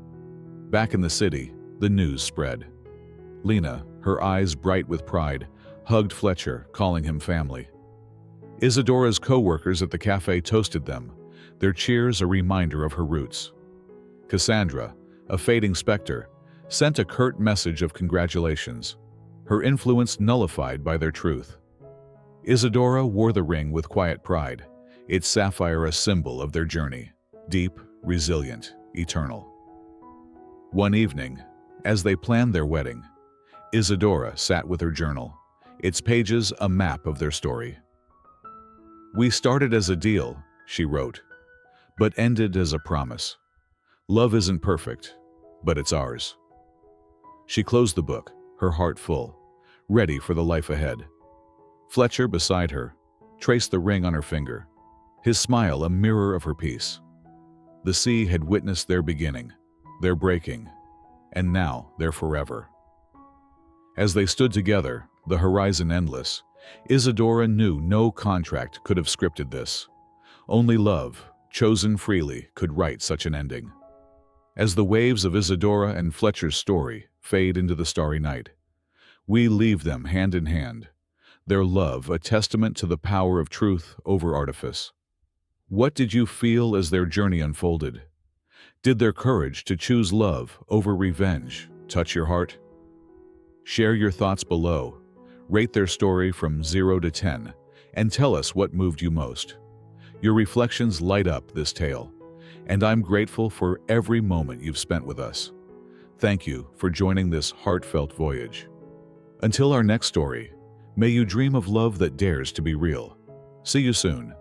S1: Back in the city, the news spread. Lena, her eyes bright with pride, hugged Fletcher, calling him family. Isadora's co-workers at the cafe toasted them, their cheers a reminder of her roots. Cassandra, a fading specter, sent a curt message of congratulations, her influence nullified by their truth. Isadora wore the ring with quiet pride, its sapphire a symbol of their journey, deep, resilient, eternal. One evening, as they planned their wedding, Isadora sat with her journal, its pages a map of their story. "We started as a deal," she wrote, "but ended as a promise. Love isn't perfect, but it's ours." She closed the book, her heart full, ready for the life ahead. Fletcher, beside her, traced the ring on her finger, his smile a mirror of her peace. The sea had witnessed their beginning, their breaking, and now their forever. As they stood together, the horizon endless, Isadora knew no contract could have scripted this. Only love, chosen freely, could write such an ending. As the waves of Isadora and Fletcher's story fade into the starry night, we leave them hand in hand, their love a testament to the power of truth over artifice. What did you feel as their journey unfolded? Did their courage to choose love over revenge touch your heart? Share your thoughts below, rate their story from 0 to 10, and tell us what moved you most. Your reflections light up this tale, and I'm grateful for every moment you've spent with us. Thank you for joining this heartfelt voyage. Until our next story, may you dream of love that dares to be real. See you soon.